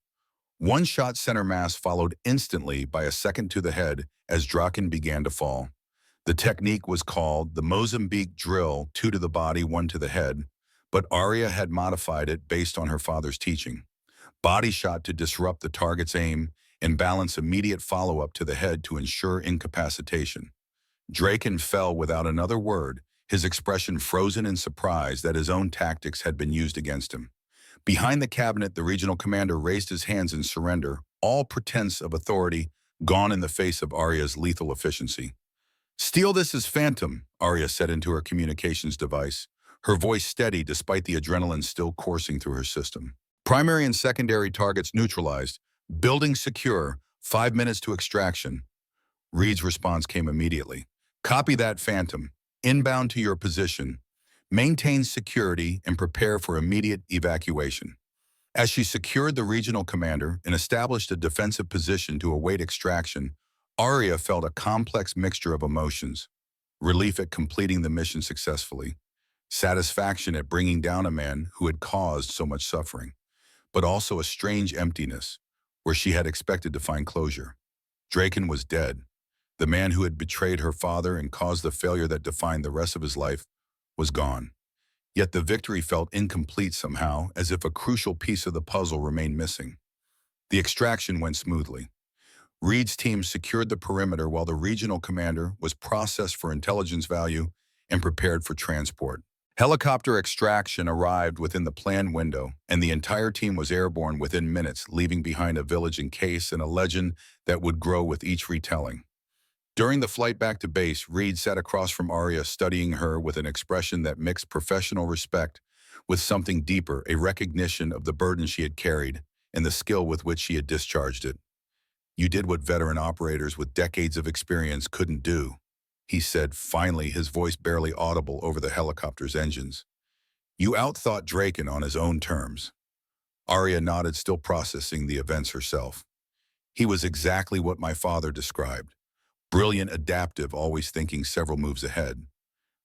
One shot center mass followed instantly by a second to the head as Draken began to fall. The technique was called the Mozambique drill, 2 to the body, 1 to the head, but Arya had modified it based on her father's teaching. Body shot to disrupt the target's aim and balance immediate follow-up to the head to ensure incapacitation. Draken fell without another word, his expression frozen in surprise that his own tactics had been used against him. Behind the cabinet, the regional commander raised his hands in surrender, all pretense of authority gone in the face of Arya's lethal efficiency. Steal this as Phantom, Arya said into her communications device, her voice steady despite the adrenaline still coursing through her system. Primary and secondary targets neutralized. Building secure. 5 minutes to extraction. Reed's response came immediately. Copy that, Phantom. Inbound to your position. Maintain security and prepare for immediate evacuation. As she secured the regional commander and established a defensive position to await extraction, Arya felt a complex mixture of emotions. Relief at completing the mission successfully. Satisfaction at bringing down a man who had caused so much suffering. But also a strange emptiness, where she had expected to find closure. Draken was dead. The man who had betrayed her father and caused the failure that defined the rest of his life was gone. Yet the victory felt incomplete somehow, as if a crucial piece of the puzzle remained missing. The extraction went smoothly. Reed's team secured the perimeter while the regional commander was processed for intelligence value and prepared for transport. Helicopter extraction arrived within the planned window, and the entire team was airborne within minutes, leaving behind a village encased in a legend that would grow with each retelling. During the flight back to base, Reed sat across from Arya, studying her with an expression that mixed professional respect with something deeper, a recognition of the burden she had carried and the skill with which she had discharged it. You did what veteran operators with decades of experience couldn't do, he said, finally, his voice barely audible over the helicopter's engines. You outthought Draken on his own terms. Arya nodded, still processing the events herself. He was exactly what my father described. Brilliant, adaptive, always thinking several moves ahead.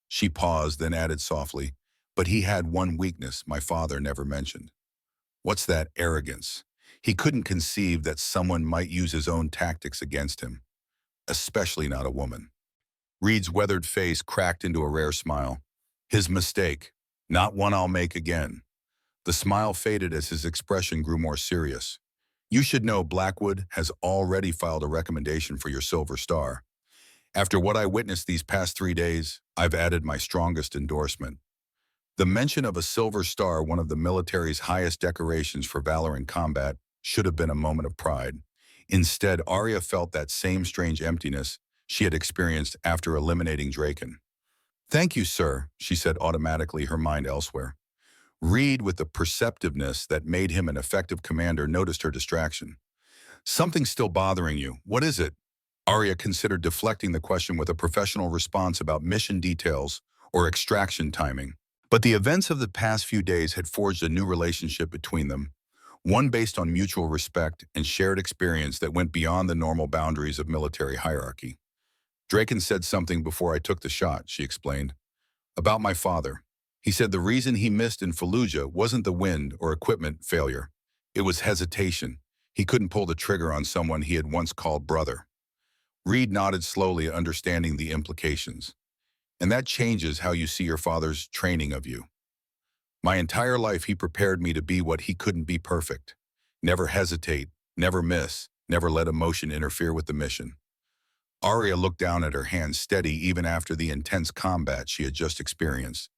She paused, then added softly, but he had one weakness my father never mentioned. What's that? Arrogance. He couldn't conceive that someone might use his own tactics against him, especially not a woman. Reed's weathered face cracked into a rare smile. His mistake, not one I'll make again. The smile faded as his expression grew more serious. You should know Blackwood has already filed a recommendation for your Silver Star. After what I witnessed these past 3 days, I've added my strongest endorsement. The mention of a Silver Star, one of the military's highest decorations for valor in combat, should have been a moment of pride. Instead, Arya felt that same strange emptiness she had experienced after eliminating Draken. Thank you, sir, she said automatically, her mind elsewhere. Reed, with the perceptiveness that made him an effective commander, noticed her distraction. Something's still bothering you. What is it? Arya considered deflecting the question with a professional response about mission details or extraction timing. But the events of the past few days had forged a new relationship between them, one based on mutual respect and shared experience that went beyond the normal boundaries of military hierarchy. Draken said something before I took the shot, she explained. About my father. He said the reason he missed in Fallujah wasn't the wind or equipment failure. It was hesitation. He couldn't pull the trigger on someone he had once called brother. Reed nodded slowly, understanding the implications. And that changes how you see your father's training of you. My entire life he prepared me to be what he couldn't be: perfect. Never hesitate, never miss, never let emotion interfere with the mission. Arya looked down at her hands, steady even after the intense combat she had just experienced.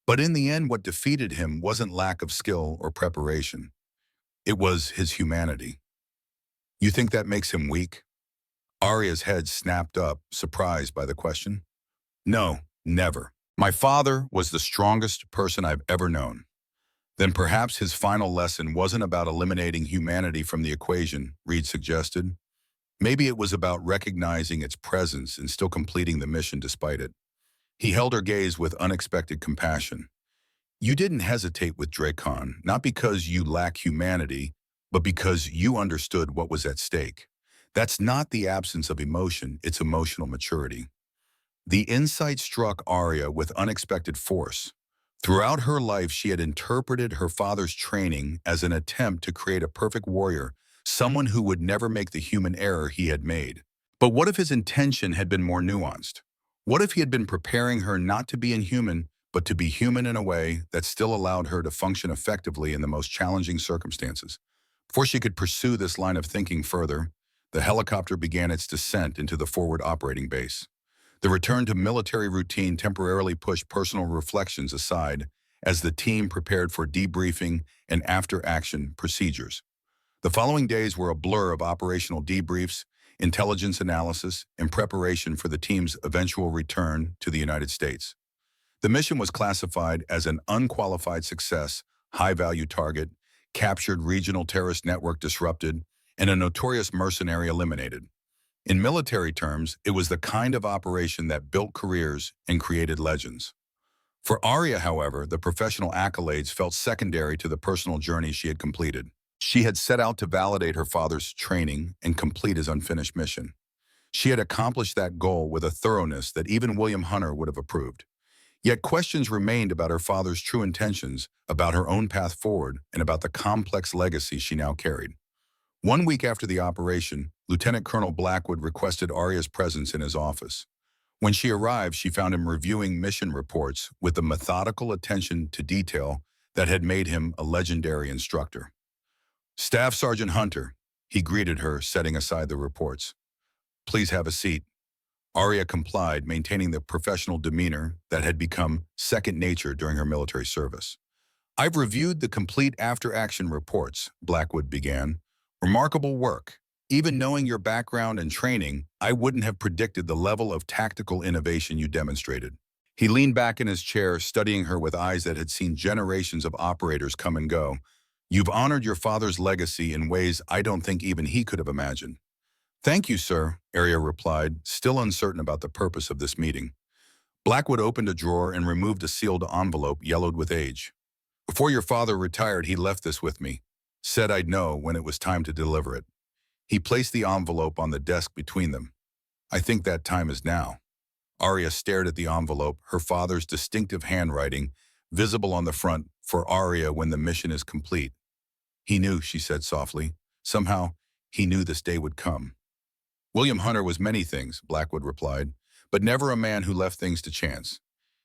But in the end, what defeated him wasn't lack of skill or preparation. It was his humanity. You think that makes him weak? Arya's head snapped up, surprised by the question. No, never. My father was the strongest person I've ever known. Then perhaps his final lesson wasn't about eliminating humanity from the equation, Reed suggested. Maybe it was about recognizing its presence and still completing the mission despite it. He held her gaze with unexpected compassion. You didn't hesitate with Drakon, not because you lack humanity, but because you understood what was at stake. That's not the absence of emotion, it's emotional maturity. The insight struck Arya with unexpected force. Throughout her life, she had interpreted her father's training as an attempt to create a perfect warrior, someone who would never make the human error he had made. But what if his intention had been more nuanced? What if he had been preparing her not to be inhuman, but to be human in a way that still allowed her to function effectively in the most challenging circumstances? Before she could pursue this line of thinking further, the helicopter began its descent into the forward operating base. The return to military routine temporarily pushed personal reflections aside as the team prepared for debriefing and after-action procedures. The following days were a blur of operational debriefs, intelligence analysis, and preparation for the team's eventual return to the United States. The mission was classified as an unqualified success, high-value target, captured regional terrorist network disrupted, and a notorious mercenary eliminated. In military terms, it was the kind of operation that built careers and created legends. For Arya, however, the professional accolades felt secondary to the personal journey she had completed. She had set out to validate her father's training and complete his unfinished mission. She had accomplished that goal with a thoroughness that even William Hunter would have approved. Yet questions remained about her father's true intentions, about her own path forward, and about the complex legacy she now carried. 1 week after the operation, Lieutenant Colonel Blackwood requested Arya's presence in his office. When she arrived, she found him reviewing mission reports with the methodical attention to detail that had made him a legendary instructor. Staff Sergeant Hunter, he greeted her, setting aside the reports. Please have a seat. Arya complied, maintaining the professional demeanor that had become second nature during her military service. I've reviewed the complete after-action reports, Blackwood began. Remarkable work. Even knowing your background and training, I wouldn't have predicted the level of tactical innovation you demonstrated. He leaned back in his chair, studying her with eyes that had seen generations of operators come and go. You've honored your father's legacy in ways I don't think even he could have imagined. Thank you, sir, Arya replied, still uncertain about the purpose of this meeting. Blackwood opened a drawer and removed a sealed envelope yellowed with age. Before your father retired, he left this with me. Said I'd know when it was time to deliver it. He placed the envelope on the desk between them. I think that time is now. Arya stared at the envelope, her father's distinctive handwriting, visible on the front for Arya when the mission is complete. He knew, she said softly. Somehow, he knew this day would come. William Hunter was many things, Blackwood replied, but never a man who left things to chance.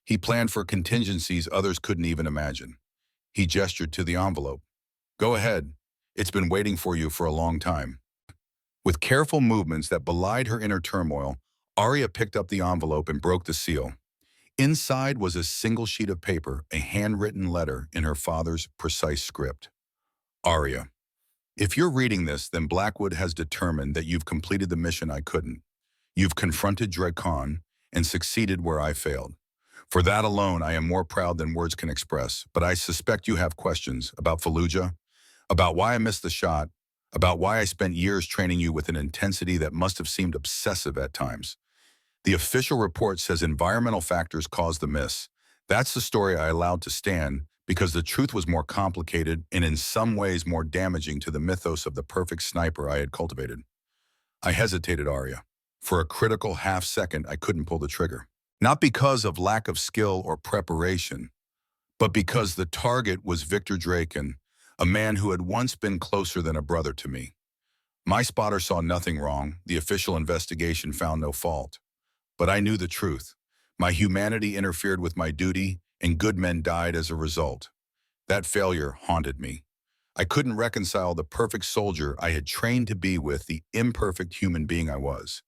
He planned for contingencies others couldn't even imagine. He gestured to the envelope. Go ahead. It's been waiting for you for a long time. With careful movements that belied her inner turmoil, Arya picked up the envelope and broke the seal. Inside was a single sheet of paper, a handwritten letter in her father's precise script. Arya, if you're reading this, then Blackwood has determined that you've completed the mission I couldn't. You've confronted Dread Khan and succeeded where I failed. For that alone, I am more proud than words can express, but I suspect you have questions about Fallujah, about why I missed the shot, about why I spent years training you with an intensity that must have seemed obsessive at times. The official report says environmental factors caused the miss. That's the story I allowed to stand because the truth was more complicated and in some ways more damaging to the mythos of the perfect sniper I had cultivated. I hesitated, Arya. For a critical half-second, I couldn't pull the trigger. Not because of lack of skill or preparation, but because the target was Victor Draken, a man who had once been closer than a brother to me. My spotter saw nothing wrong. The official investigation found no fault. But I knew the truth. My humanity interfered with my duty, and good men died as a result. That failure haunted me. I couldn't reconcile the perfect soldier I had trained to be with the imperfect human being I was.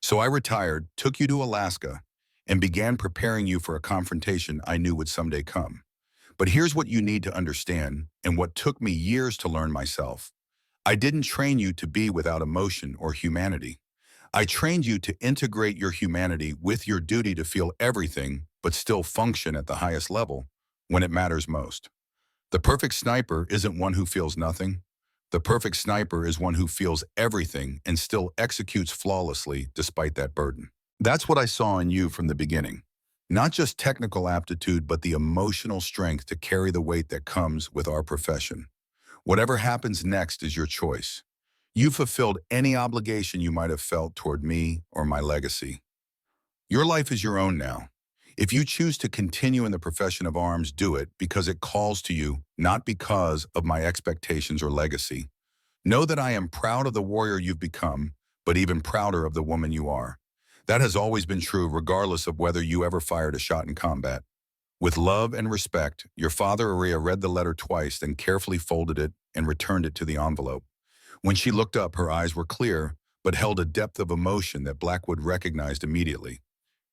So I retired, took you to Alaska, and began preparing you for a confrontation I knew would someday come. But here's what you need to understand, and what took me years to learn myself. I didn't train you to be without emotion or humanity. I trained you to integrate your humanity with your duty to feel everything, but still function at the highest level when it matters most. The perfect sniper isn't one who feels nothing. The perfect sniper is one who feels everything and still executes flawlessly despite that burden. That's what I saw in you from the beginning. Not just technical aptitude, but the emotional strength to carry the weight that comes with our profession. Whatever happens next is your choice. You fulfilled any obligation you might have felt toward me or my legacy. Your life is your own now. If you choose to continue in the profession of arms, do it because it calls to you, not because of my expectations or legacy. Know that I am proud of the warrior you've become, but even prouder of the woman you are. That has always been true regardless of whether you ever fired a shot in combat. With love and respect, your father Arya read the letter twice, then carefully folded it and returned it to the envelope. When she looked up, her eyes were clear, but held a depth of emotion that Blackwood recognized immediately.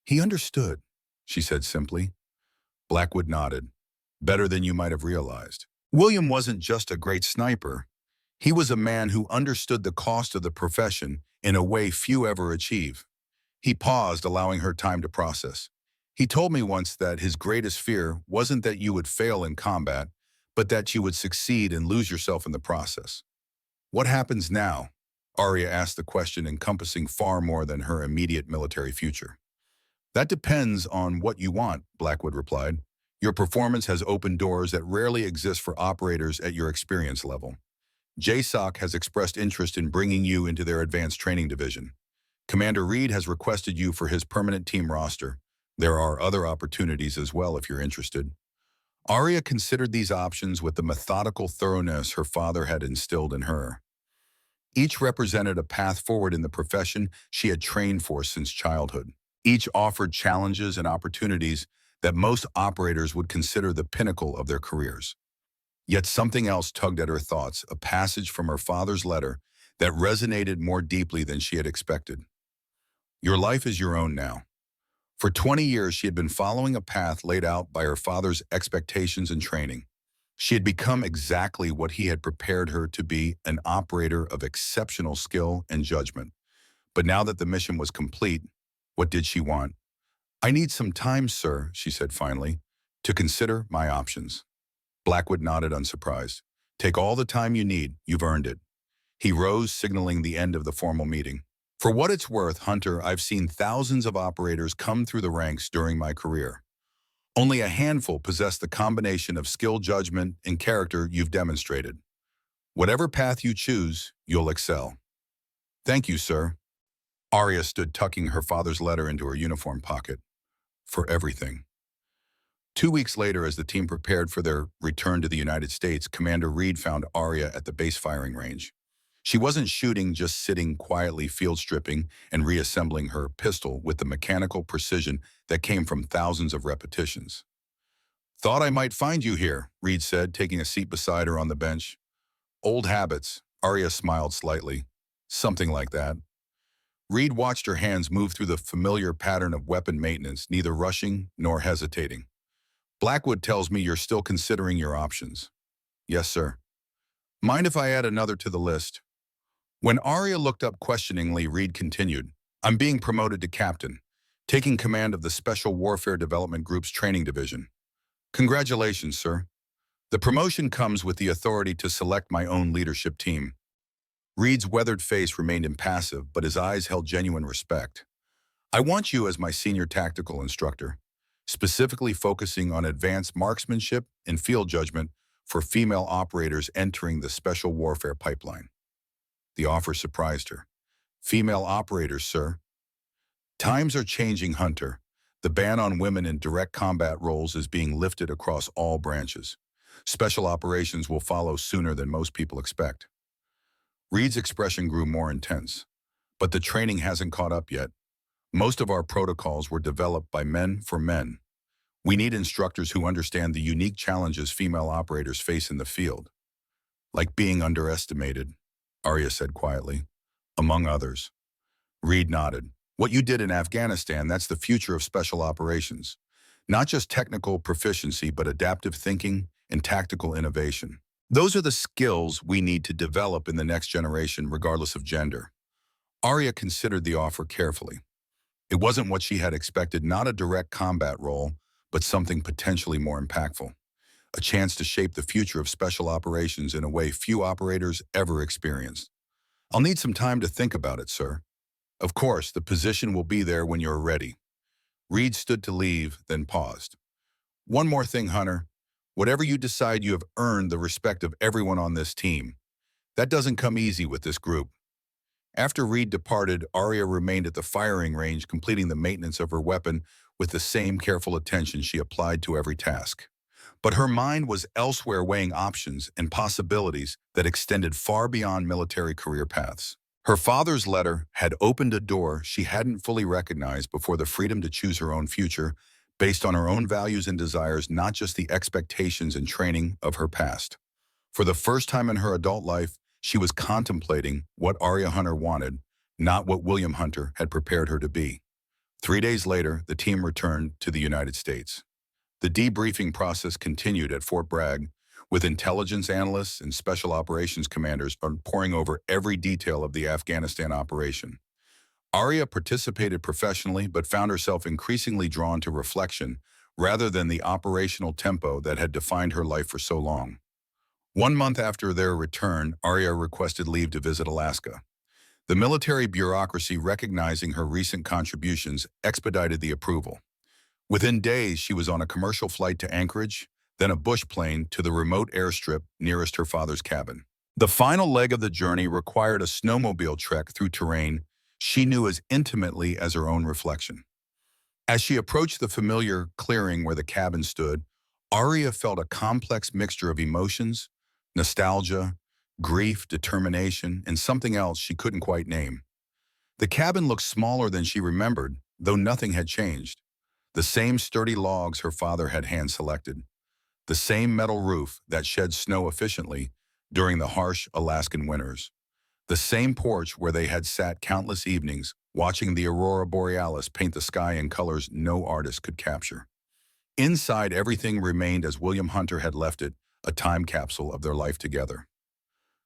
He understood, she said simply. Blackwood nodded. Better than you might have realized. William wasn't just a great sniper. He was a man who understood the cost of the profession in a way few ever achieve. He paused, allowing her time to process. He told me once that his greatest fear wasn't that you would fail in combat, but that you would succeed and lose yourself in the process. What happens now? Arya asked the question encompassing far more than her immediate military future. That depends on what you want, Blackwood replied. Your performance has opened doors that rarely exist for operators at your experience level. JSOC has expressed interest in bringing you into their advanced training division. Commander Reed has requested you for his permanent team roster. There are other opportunities as well if you're interested. Arya considered these options with the methodical thoroughness her father had instilled in her. Each represented a path forward in the profession she had trained for since childhood. Each offered challenges and opportunities that most operators would consider the pinnacle of their careers. Yet something else tugged at her thoughts, a passage from her father's letter that resonated more deeply than she had expected. Your life is your own now. For 20 years, she had been following a path laid out by her father's expectations and training. She had become exactly what he had prepared her to be, an operator of exceptional skill and judgment. But now that the mission was complete, what did she want? I need some time, sir, she said finally, to consider my options. Blackwood nodded unsurprised. Take all the time you need, you've earned it. He rose, signaling the end of the formal meeting. For what it's worth, Hunter, I've seen thousands of operators come through the ranks during my career. Only a handful possess the combination of skill, judgment, and character you've demonstrated. Whatever path you choose, you'll excel. Thank you, sir. Arya stood tucking her father's letter into her uniform pocket. For everything. 2 weeks later, as the team prepared for their return to the United States, Commander Reed found Arya at the base firing range. She wasn't shooting, just sitting quietly field stripping and reassembling her pistol with the mechanical precision that came from thousands of repetitions. Thought I might find you here, Reed said, taking a seat beside her on the bench. Old habits, Arya smiled slightly. Something like that. Reed watched her hands move through the familiar pattern of weapon maintenance, neither rushing nor hesitating. Blackwood tells me you're still considering your options. Yes, sir. Mind if I add another to the list? When Arya looked up questioningly, Reed continued, I'm being promoted to captain, taking command of the Special Warfare Development Group's training division. Congratulations, sir. The promotion comes with the authority to select my own leadership team. Reed's weathered face remained impassive, but his eyes held genuine respect. I want you as my senior tactical instructor, specifically focusing on advanced marksmanship and field judgment for female operators entering the special warfare pipeline. The offer surprised her. Female operators, sir. Times are changing, Hunter. The ban on women in direct combat roles is being lifted across all branches. Special operations will follow sooner than most people expect. Reed's expression grew more intense. But the training hasn't caught up yet. Most of our protocols were developed by men for men. We need instructors who understand the unique challenges female operators face in the field. Like being underestimated, Arya said quietly. Among others. Reed nodded. What you did in Afghanistan, that's the future of special operations. Not just technical proficiency, but adaptive thinking and tactical innovation. Those are the skills we need to develop in the next generation, regardless of gender. Arya considered the offer carefully. It wasn't what she had expected, not a direct combat role, but something potentially more impactful. A chance to shape the future of special operations in a way few operators ever experienced. I'll need some time to think about it, sir. Of course, the position will be there when you're ready. Reed stood to leave, then paused. One more thing, Hunter. Whatever you decide, you have earned the respect of everyone on this team. That doesn't come easy with this group. After Reed departed, Arya remained at the firing range, completing the maintenance of her weapon with the same careful attention she applied to every task. But her mind was elsewhere, weighing options and possibilities that extended far beyond military career paths. Her father's letter had opened a door she hadn't fully recognized before: the freedom to choose her own future based on her own values and desires, not just the expectations and training of her past. For the first time in her adult life, she was contemplating what Arya Hunter wanted, not what William Hunter had prepared her to be. 3 days later, the team returned to the United States. The debriefing process continued at Fort Bragg, with intelligence analysts and special operations commanders poring over every detail of the Afghanistan operation. Arya participated professionally, but found herself increasingly drawn to reflection rather than the operational tempo that had defined her life for so long. 1 month after their return, Arya requested leave to visit Alaska. The military bureaucracy, recognizing her recent contributions, expedited the approval. Within days, she was on a commercial flight to Anchorage, then a bush plane to the remote airstrip nearest her father's cabin. The final leg of the journey required a snowmobile trek through terrain she knew as intimately as her own reflection. As she approached the familiar clearing where the cabin stood, Arya felt a complex mixture of emotions: nostalgia, grief, determination, and something else she couldn't quite name. The cabin looked smaller than she remembered, though nothing had changed. The same sturdy logs her father had hand-selected. The same metal roof that shed snow efficiently during the harsh Alaskan winters. The same porch where they had sat countless evenings, watching the aurora borealis paint the sky in colors no artist could capture. Inside, everything remained as William Hunter had left it, a time capsule of their life together.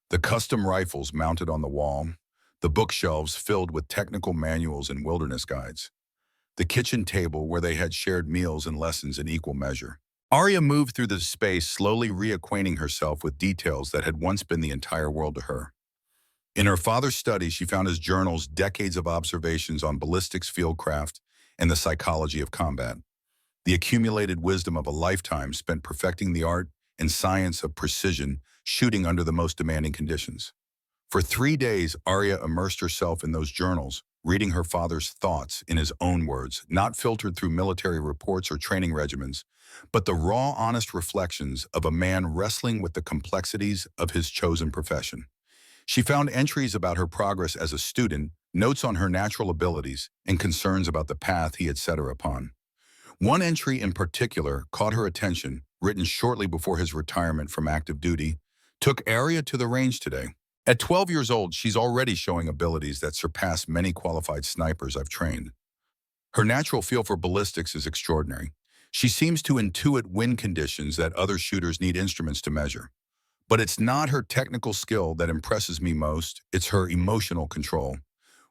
The custom rifles mounted on the wall, the bookshelves filled with technical manuals and wilderness guides, the kitchen table where they had shared meals and lessons in equal measure. Arya moved through the space, slowly reacquainting herself with details that had once been the entire world to her. In her father's study, she found his journals, decades of observations on ballistics, fieldcraft, and the psychology of combat. The accumulated wisdom of a lifetime spent perfecting the art and science of precision shooting under the most demanding conditions. For 3 days, Arya immersed herself in those journals, reading her father's thoughts in his own words, not filtered through military reports or training regimens, but the raw, honest reflections of a man wrestling with the complexities of his chosen profession. She found entries about her progress as a student, notes on her natural abilities, and concerns about the path he had set her upon. One entry in particular caught her attention, written shortly before his retirement from active duty. Took Arya to the range today. At 12 years old, she's already showing abilities that surpass many qualified snipers I've trained. Her natural feel for ballistics is extraordinary. She seems to intuit wind conditions that other shooters need instruments to measure. But it's not her technical skill that impresses me most, it's her emotional control.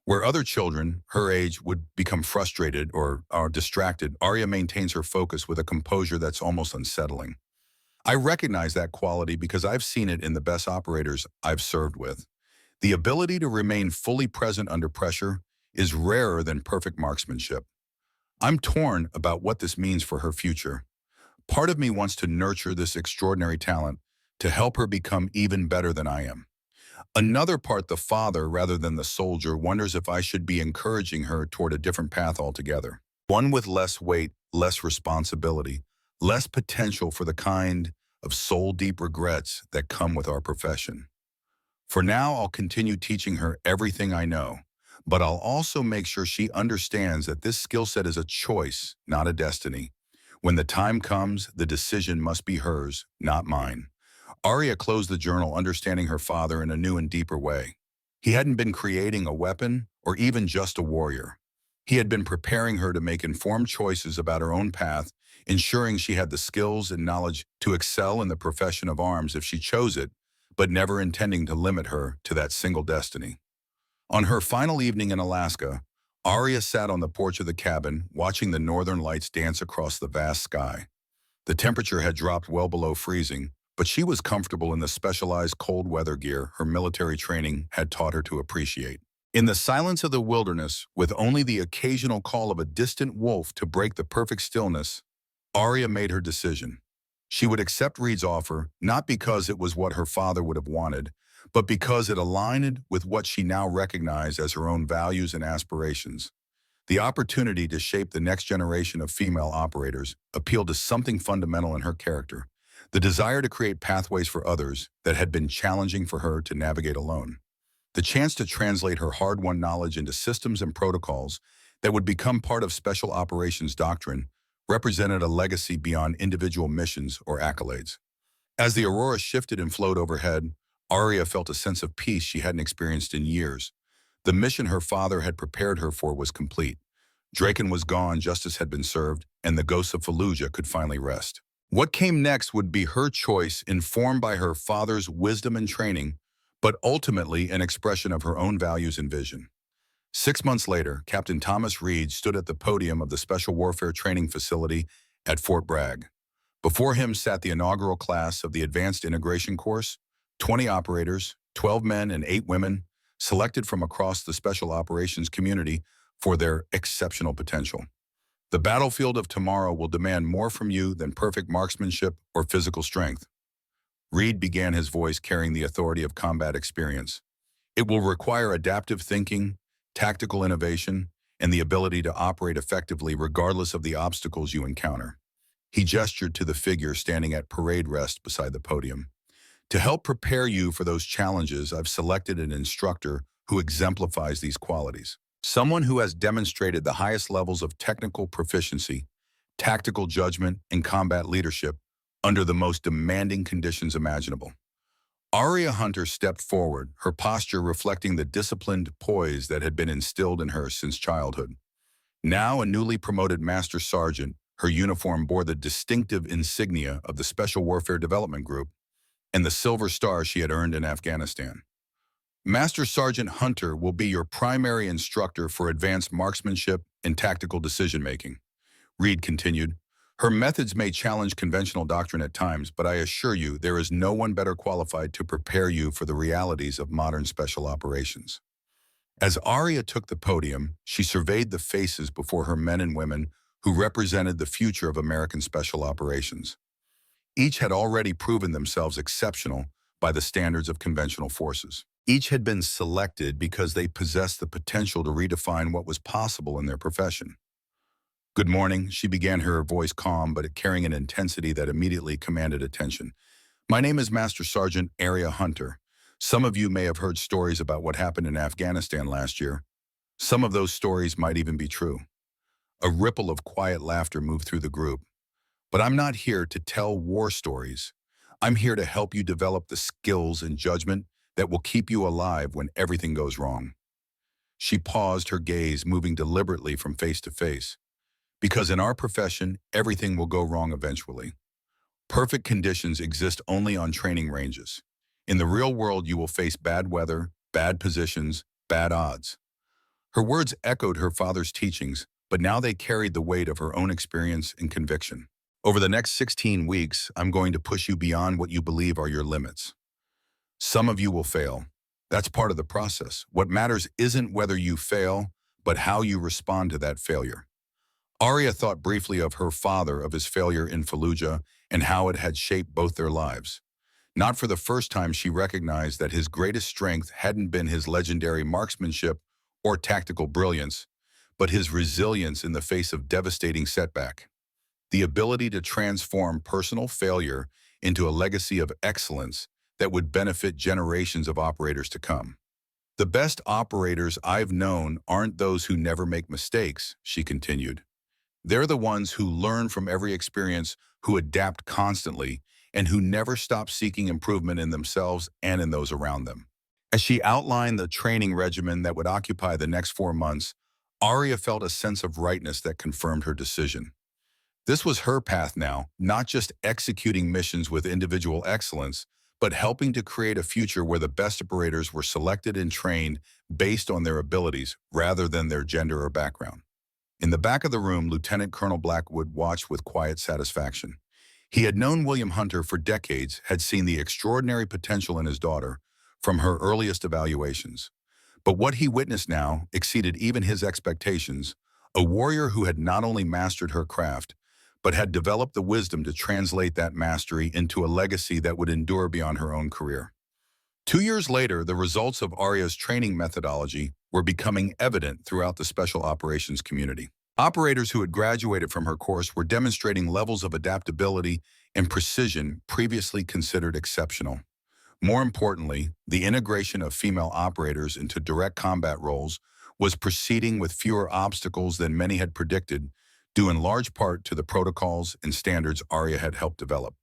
Where other children her age would become frustrated or are distracted, Arya maintains her focus with a composure that's almost unsettling. I recognize that quality because I've seen it in the best operators I've served with. The ability to remain fully present under pressure is rarer than perfect marksmanship. I'm torn about what this means for her future. Part of me wants to nurture this extraordinary talent to help her become even better than I am. Another part, the father rather than the soldier, wonders if I should be encouraging her toward a different path altogether. One with less weight, less responsibility, less potential for the kind of soul-deep regrets that come with our profession. For now, I'll continue teaching her everything I know, but I'll also make sure she understands that this skill set is a choice, not a destiny. When the time comes, the decision must be hers, not mine. Arya closed the journal understanding her father in a new and deeper way. He hadn't been creating a weapon or even just a warrior. He had been preparing her to make informed choices about her own path, ensuring she had the skills and knowledge to excel in the profession of arms if she chose it, but never intending to limit her to that single destiny. On her final evening in Alaska, Arya sat on the porch of the cabin, watching the northern lights dance across the vast sky. The temperature had dropped well below freezing, but she was comfortable in the specialized cold weather gear her military training had taught her to appreciate. In the silence of the wilderness, with only the occasional call of a distant wolf to break the perfect stillness, Arya made her decision. She would accept Reed's offer, not because it was what her father would have wanted, but because it aligned with what she now recognized as her own values and aspirations. The opportunity to shape the next generation of female operators appealed to something fundamental in her character, the desire to create pathways for others that had been challenging for her to navigate alone. The chance to translate her hard-won knowledge into systems and protocols that would become part of special operations doctrine represented a legacy beyond individual missions or accolades. As the aurora shifted and flowed overhead, Arya felt a sense of peace she hadn't experienced in years. The mission her father had prepared her for was complete. Draken was gone, justice had been served, and the ghosts of Fallujah could finally rest. What came next would be her choice, informed by her father's wisdom and training, but ultimately an expression of her own values and vision. 6 months later, Captain Thomas Reed stood at the podium of the Special Warfare Training Facility at Fort Bragg. Before him sat the inaugural class of the Advanced Integration Course, 20 operators, 12 men and 8 women, selected from across the special operations community for their exceptional potential. The battlefield of tomorrow will demand more from you than perfect marksmanship or physical strength. Reed began, his voice carrying the authority of combat experience. It will require adaptive thinking, tactical innovation, and the ability to operate effectively regardless of the obstacles you encounter. He gestured to the figure standing at parade rest beside the podium. To help prepare you for those challenges, I've selected an instructor who exemplifies these qualities. Someone who has demonstrated the highest levels of technical proficiency, tactical judgment, and combat leadership under the most demanding conditions imaginable. Arya Hunter stepped forward, her posture reflecting the disciplined poise that had been instilled in her since childhood. Now a newly promoted Master Sergeant, her uniform bore the distinctive insignia of the Special Warfare Development Group and the Silver Star she had earned in Afghanistan. Master Sergeant Hunter will be your primary instructor for advanced marksmanship and tactical decision-making. Reed continued, her methods may challenge conventional doctrine at times, but I assure you there is no one better qualified to prepare you for the realities of modern special operations. As Arya took the podium, she surveyed the faces before her, men and women who represented the future of American special operations. Each had already proven themselves exceptional by the standards of conventional forces. Each had been selected because they possessed the potential to redefine what was possible in their profession. "Good morning," she began, her voice calm but carrying an intensity that immediately commanded attention. "My name is Master Sergeant Area Hunter. Some of you may have heard stories about what happened in Afghanistan last year. Some of those stories might even be true." A ripple of quiet laughter moved through the group. "But I'm not here to tell war stories. I'm here to help you develop the skills and judgment that will keep you alive when everything goes wrong." She paused, her gaze moving deliberately from face to face. "Because in our profession, everything will go wrong eventually. Perfect conditions exist only on training ranges. In the real world, you will face bad weather, bad positions, bad odds." Her words echoed her father's teachings, but now they carried the weight of her own experience and conviction. "Over the next 16 weeks, I'm going to push you beyond what you believe are your limits. Some of you will fail. That's part of the process. What matters isn't whether you fail, but how you respond to that failure." Arya thought briefly of her father, of his failure in Fallujah, and how it had shaped both their lives. Not for the first time, she recognized that his greatest strength hadn't been his legendary marksmanship or tactical brilliance, but his resilience in the face of devastating setback. The ability to transform personal failure into a legacy of excellence that would benefit generations of operators to come. "The best operators I've known aren't those who never make mistakes," she continued. "They're the ones who learn from every experience, who adapt constantly, and who never stop seeking improvement in themselves and in those around them." As she outlined the training regimen that would occupy the next 4 months, Arya felt a sense of rightness that confirmed her decision. This was her path now, not just executing missions with individual excellence, but helping to create a future where the best operators were selected and trained based on their abilities rather than their gender or background. In the back of the room, Lieutenant Colonel Blackwood watched with quiet satisfaction. He had known William Hunter for decades, had seen the extraordinary potential in his daughter from her earliest evaluations. But what he witnessed now exceeded even his expectations: a warrior who had not only mastered her craft, but had developed the wisdom to translate that mastery into a legacy that would endure beyond her own career. 2 years later, the results of Arya's training methodology were becoming evident throughout the special operations community. Operators who had graduated from her course were demonstrating levels of adaptability and precision previously considered exceptional. More importantly, the integration of female operators into direct combat roles was proceeding with fewer obstacles than many had predicted, due in large part to the protocols and standards Arya had helped develop.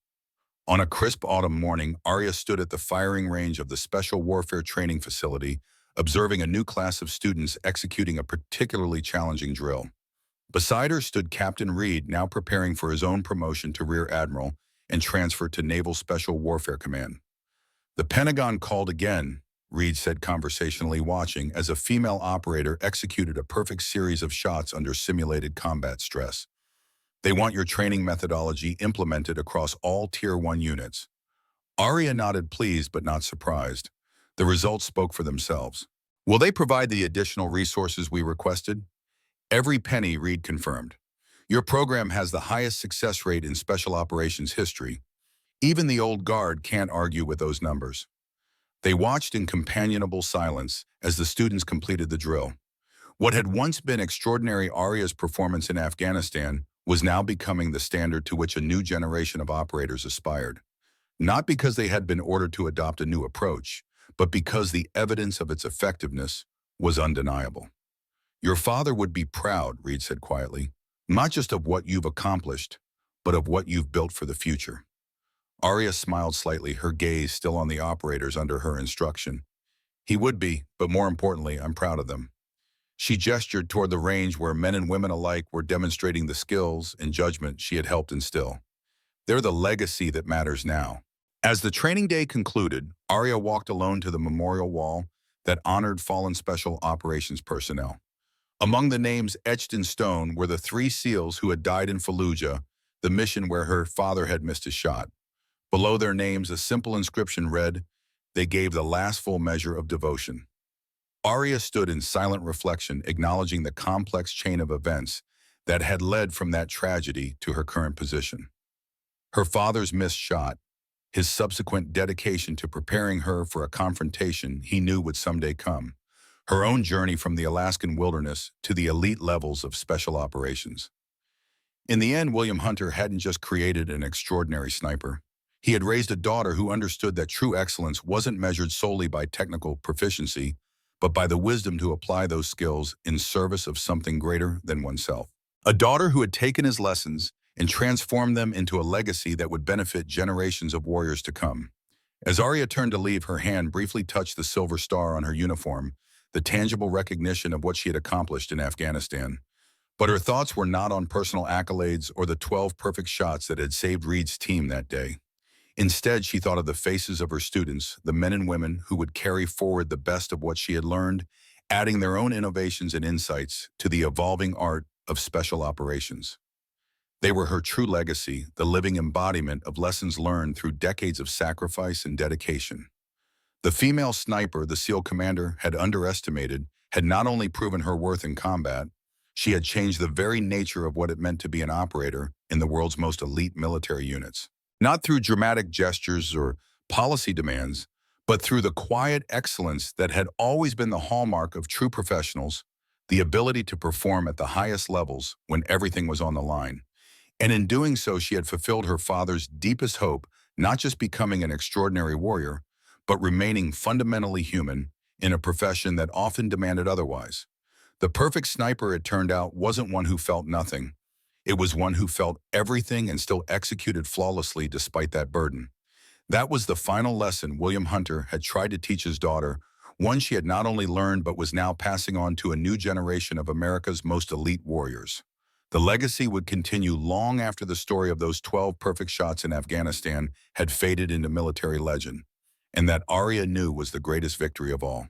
On a crisp autumn morning, Arya stood at the firing range of the Special Warfare Training Facility, observing a new class of students executing a particularly challenging drill. Beside her stood Captain Reed, now preparing for his own promotion to Rear Admiral and transfer to Naval Special Warfare Command. "The Pentagon called again," Reed said conversationally, watching as a female operator executed a perfect series of shots under simulated combat stress. "They want your training methodology implemented across all Tier 1 units." Arya nodded, pleased but not surprised. The results spoke for themselves. "Will they provide the additional resources we requested?" "Every penny," Reed confirmed. "Your program has the highest success rate in special operations history. Even the old guard can't argue with those numbers." They watched in companionable silence as the students completed the drill. What had once been extraordinary Arya's performance in Afghanistan was now becoming the standard to which a new generation of operators aspired. Not because they had been ordered to adopt a new approach, but because the evidence of its effectiveness was undeniable. "Your father would be proud," Reed said quietly, "not just of what you've accomplished, but of what you've built for the future." Arya smiled slightly, her gaze still on the operators under her instruction. "He would be, but more importantly, I'm proud of them." She gestured toward the range where men and women alike were demonstrating the skills and judgment she had helped instill. "They're the legacy that matters now." As the training day concluded, Arya walked alone to the memorial wall that honored fallen special operations personnel. Among the names etched in stone were the 3 SEALs who had died in Fallujah, the mission where her father had missed a shot. Below their names, a simple inscription read, "They gave the last full measure of devotion." Arya stood in silent reflection, acknowledging the complex chain of events that had led from that tragedy to her current position. Her father's missed shot, his subsequent dedication to preparing her for a confrontation he knew would someday come, her own journey from the Alaskan wilderness to the elite levels of special operations. In the end, William Hunter hadn't just created an extraordinary sniper. He had raised a daughter who understood that true excellence wasn't measured solely by technical proficiency, but by the wisdom to apply those skills in service of something greater than oneself. A daughter who had taken his lessons and transformed them into a legacy that would benefit generations of warriors to come. As Arya turned to leave, her hand briefly touched the silver star on her uniform, the tangible recognition of what she had accomplished in Afghanistan. But her thoughts were not on personal accolades or the 12 perfect shots that had saved Reed's team that day. Instead, she thought of the faces of her students, the men and women who would carry forward the best of what she had learned, adding their own innovations and insights to the evolving art of special operations. They were her true legacy, the living embodiment of lessons learned through decades of sacrifice and dedication. The female sniper the SEAL commander had underestimated had not only proven her worth in combat, she had changed the very nature of what it meant to be an operator in the world's most elite military units. Not through dramatic gestures or policy demands, but through the quiet excellence that had always been the hallmark of true professionals, the ability to perform at the highest levels when everything was on the line. And in doing so, she had fulfilled her father's deepest hope, not just becoming an extraordinary warrior, but remaining fundamentally human in a profession that often demanded otherwise. The perfect sniper, it turned out, wasn't one who felt nothing. It was one who felt everything and still executed flawlessly despite that burden. That was the final lesson William Hunter had tried to teach his daughter, one she had not only learned but was now passing on to a new generation of America's most elite warriors. The legacy would continue long after the story of those 12 perfect shots in Afghanistan had faded into military legend, and that Arya knew was the greatest victory of all.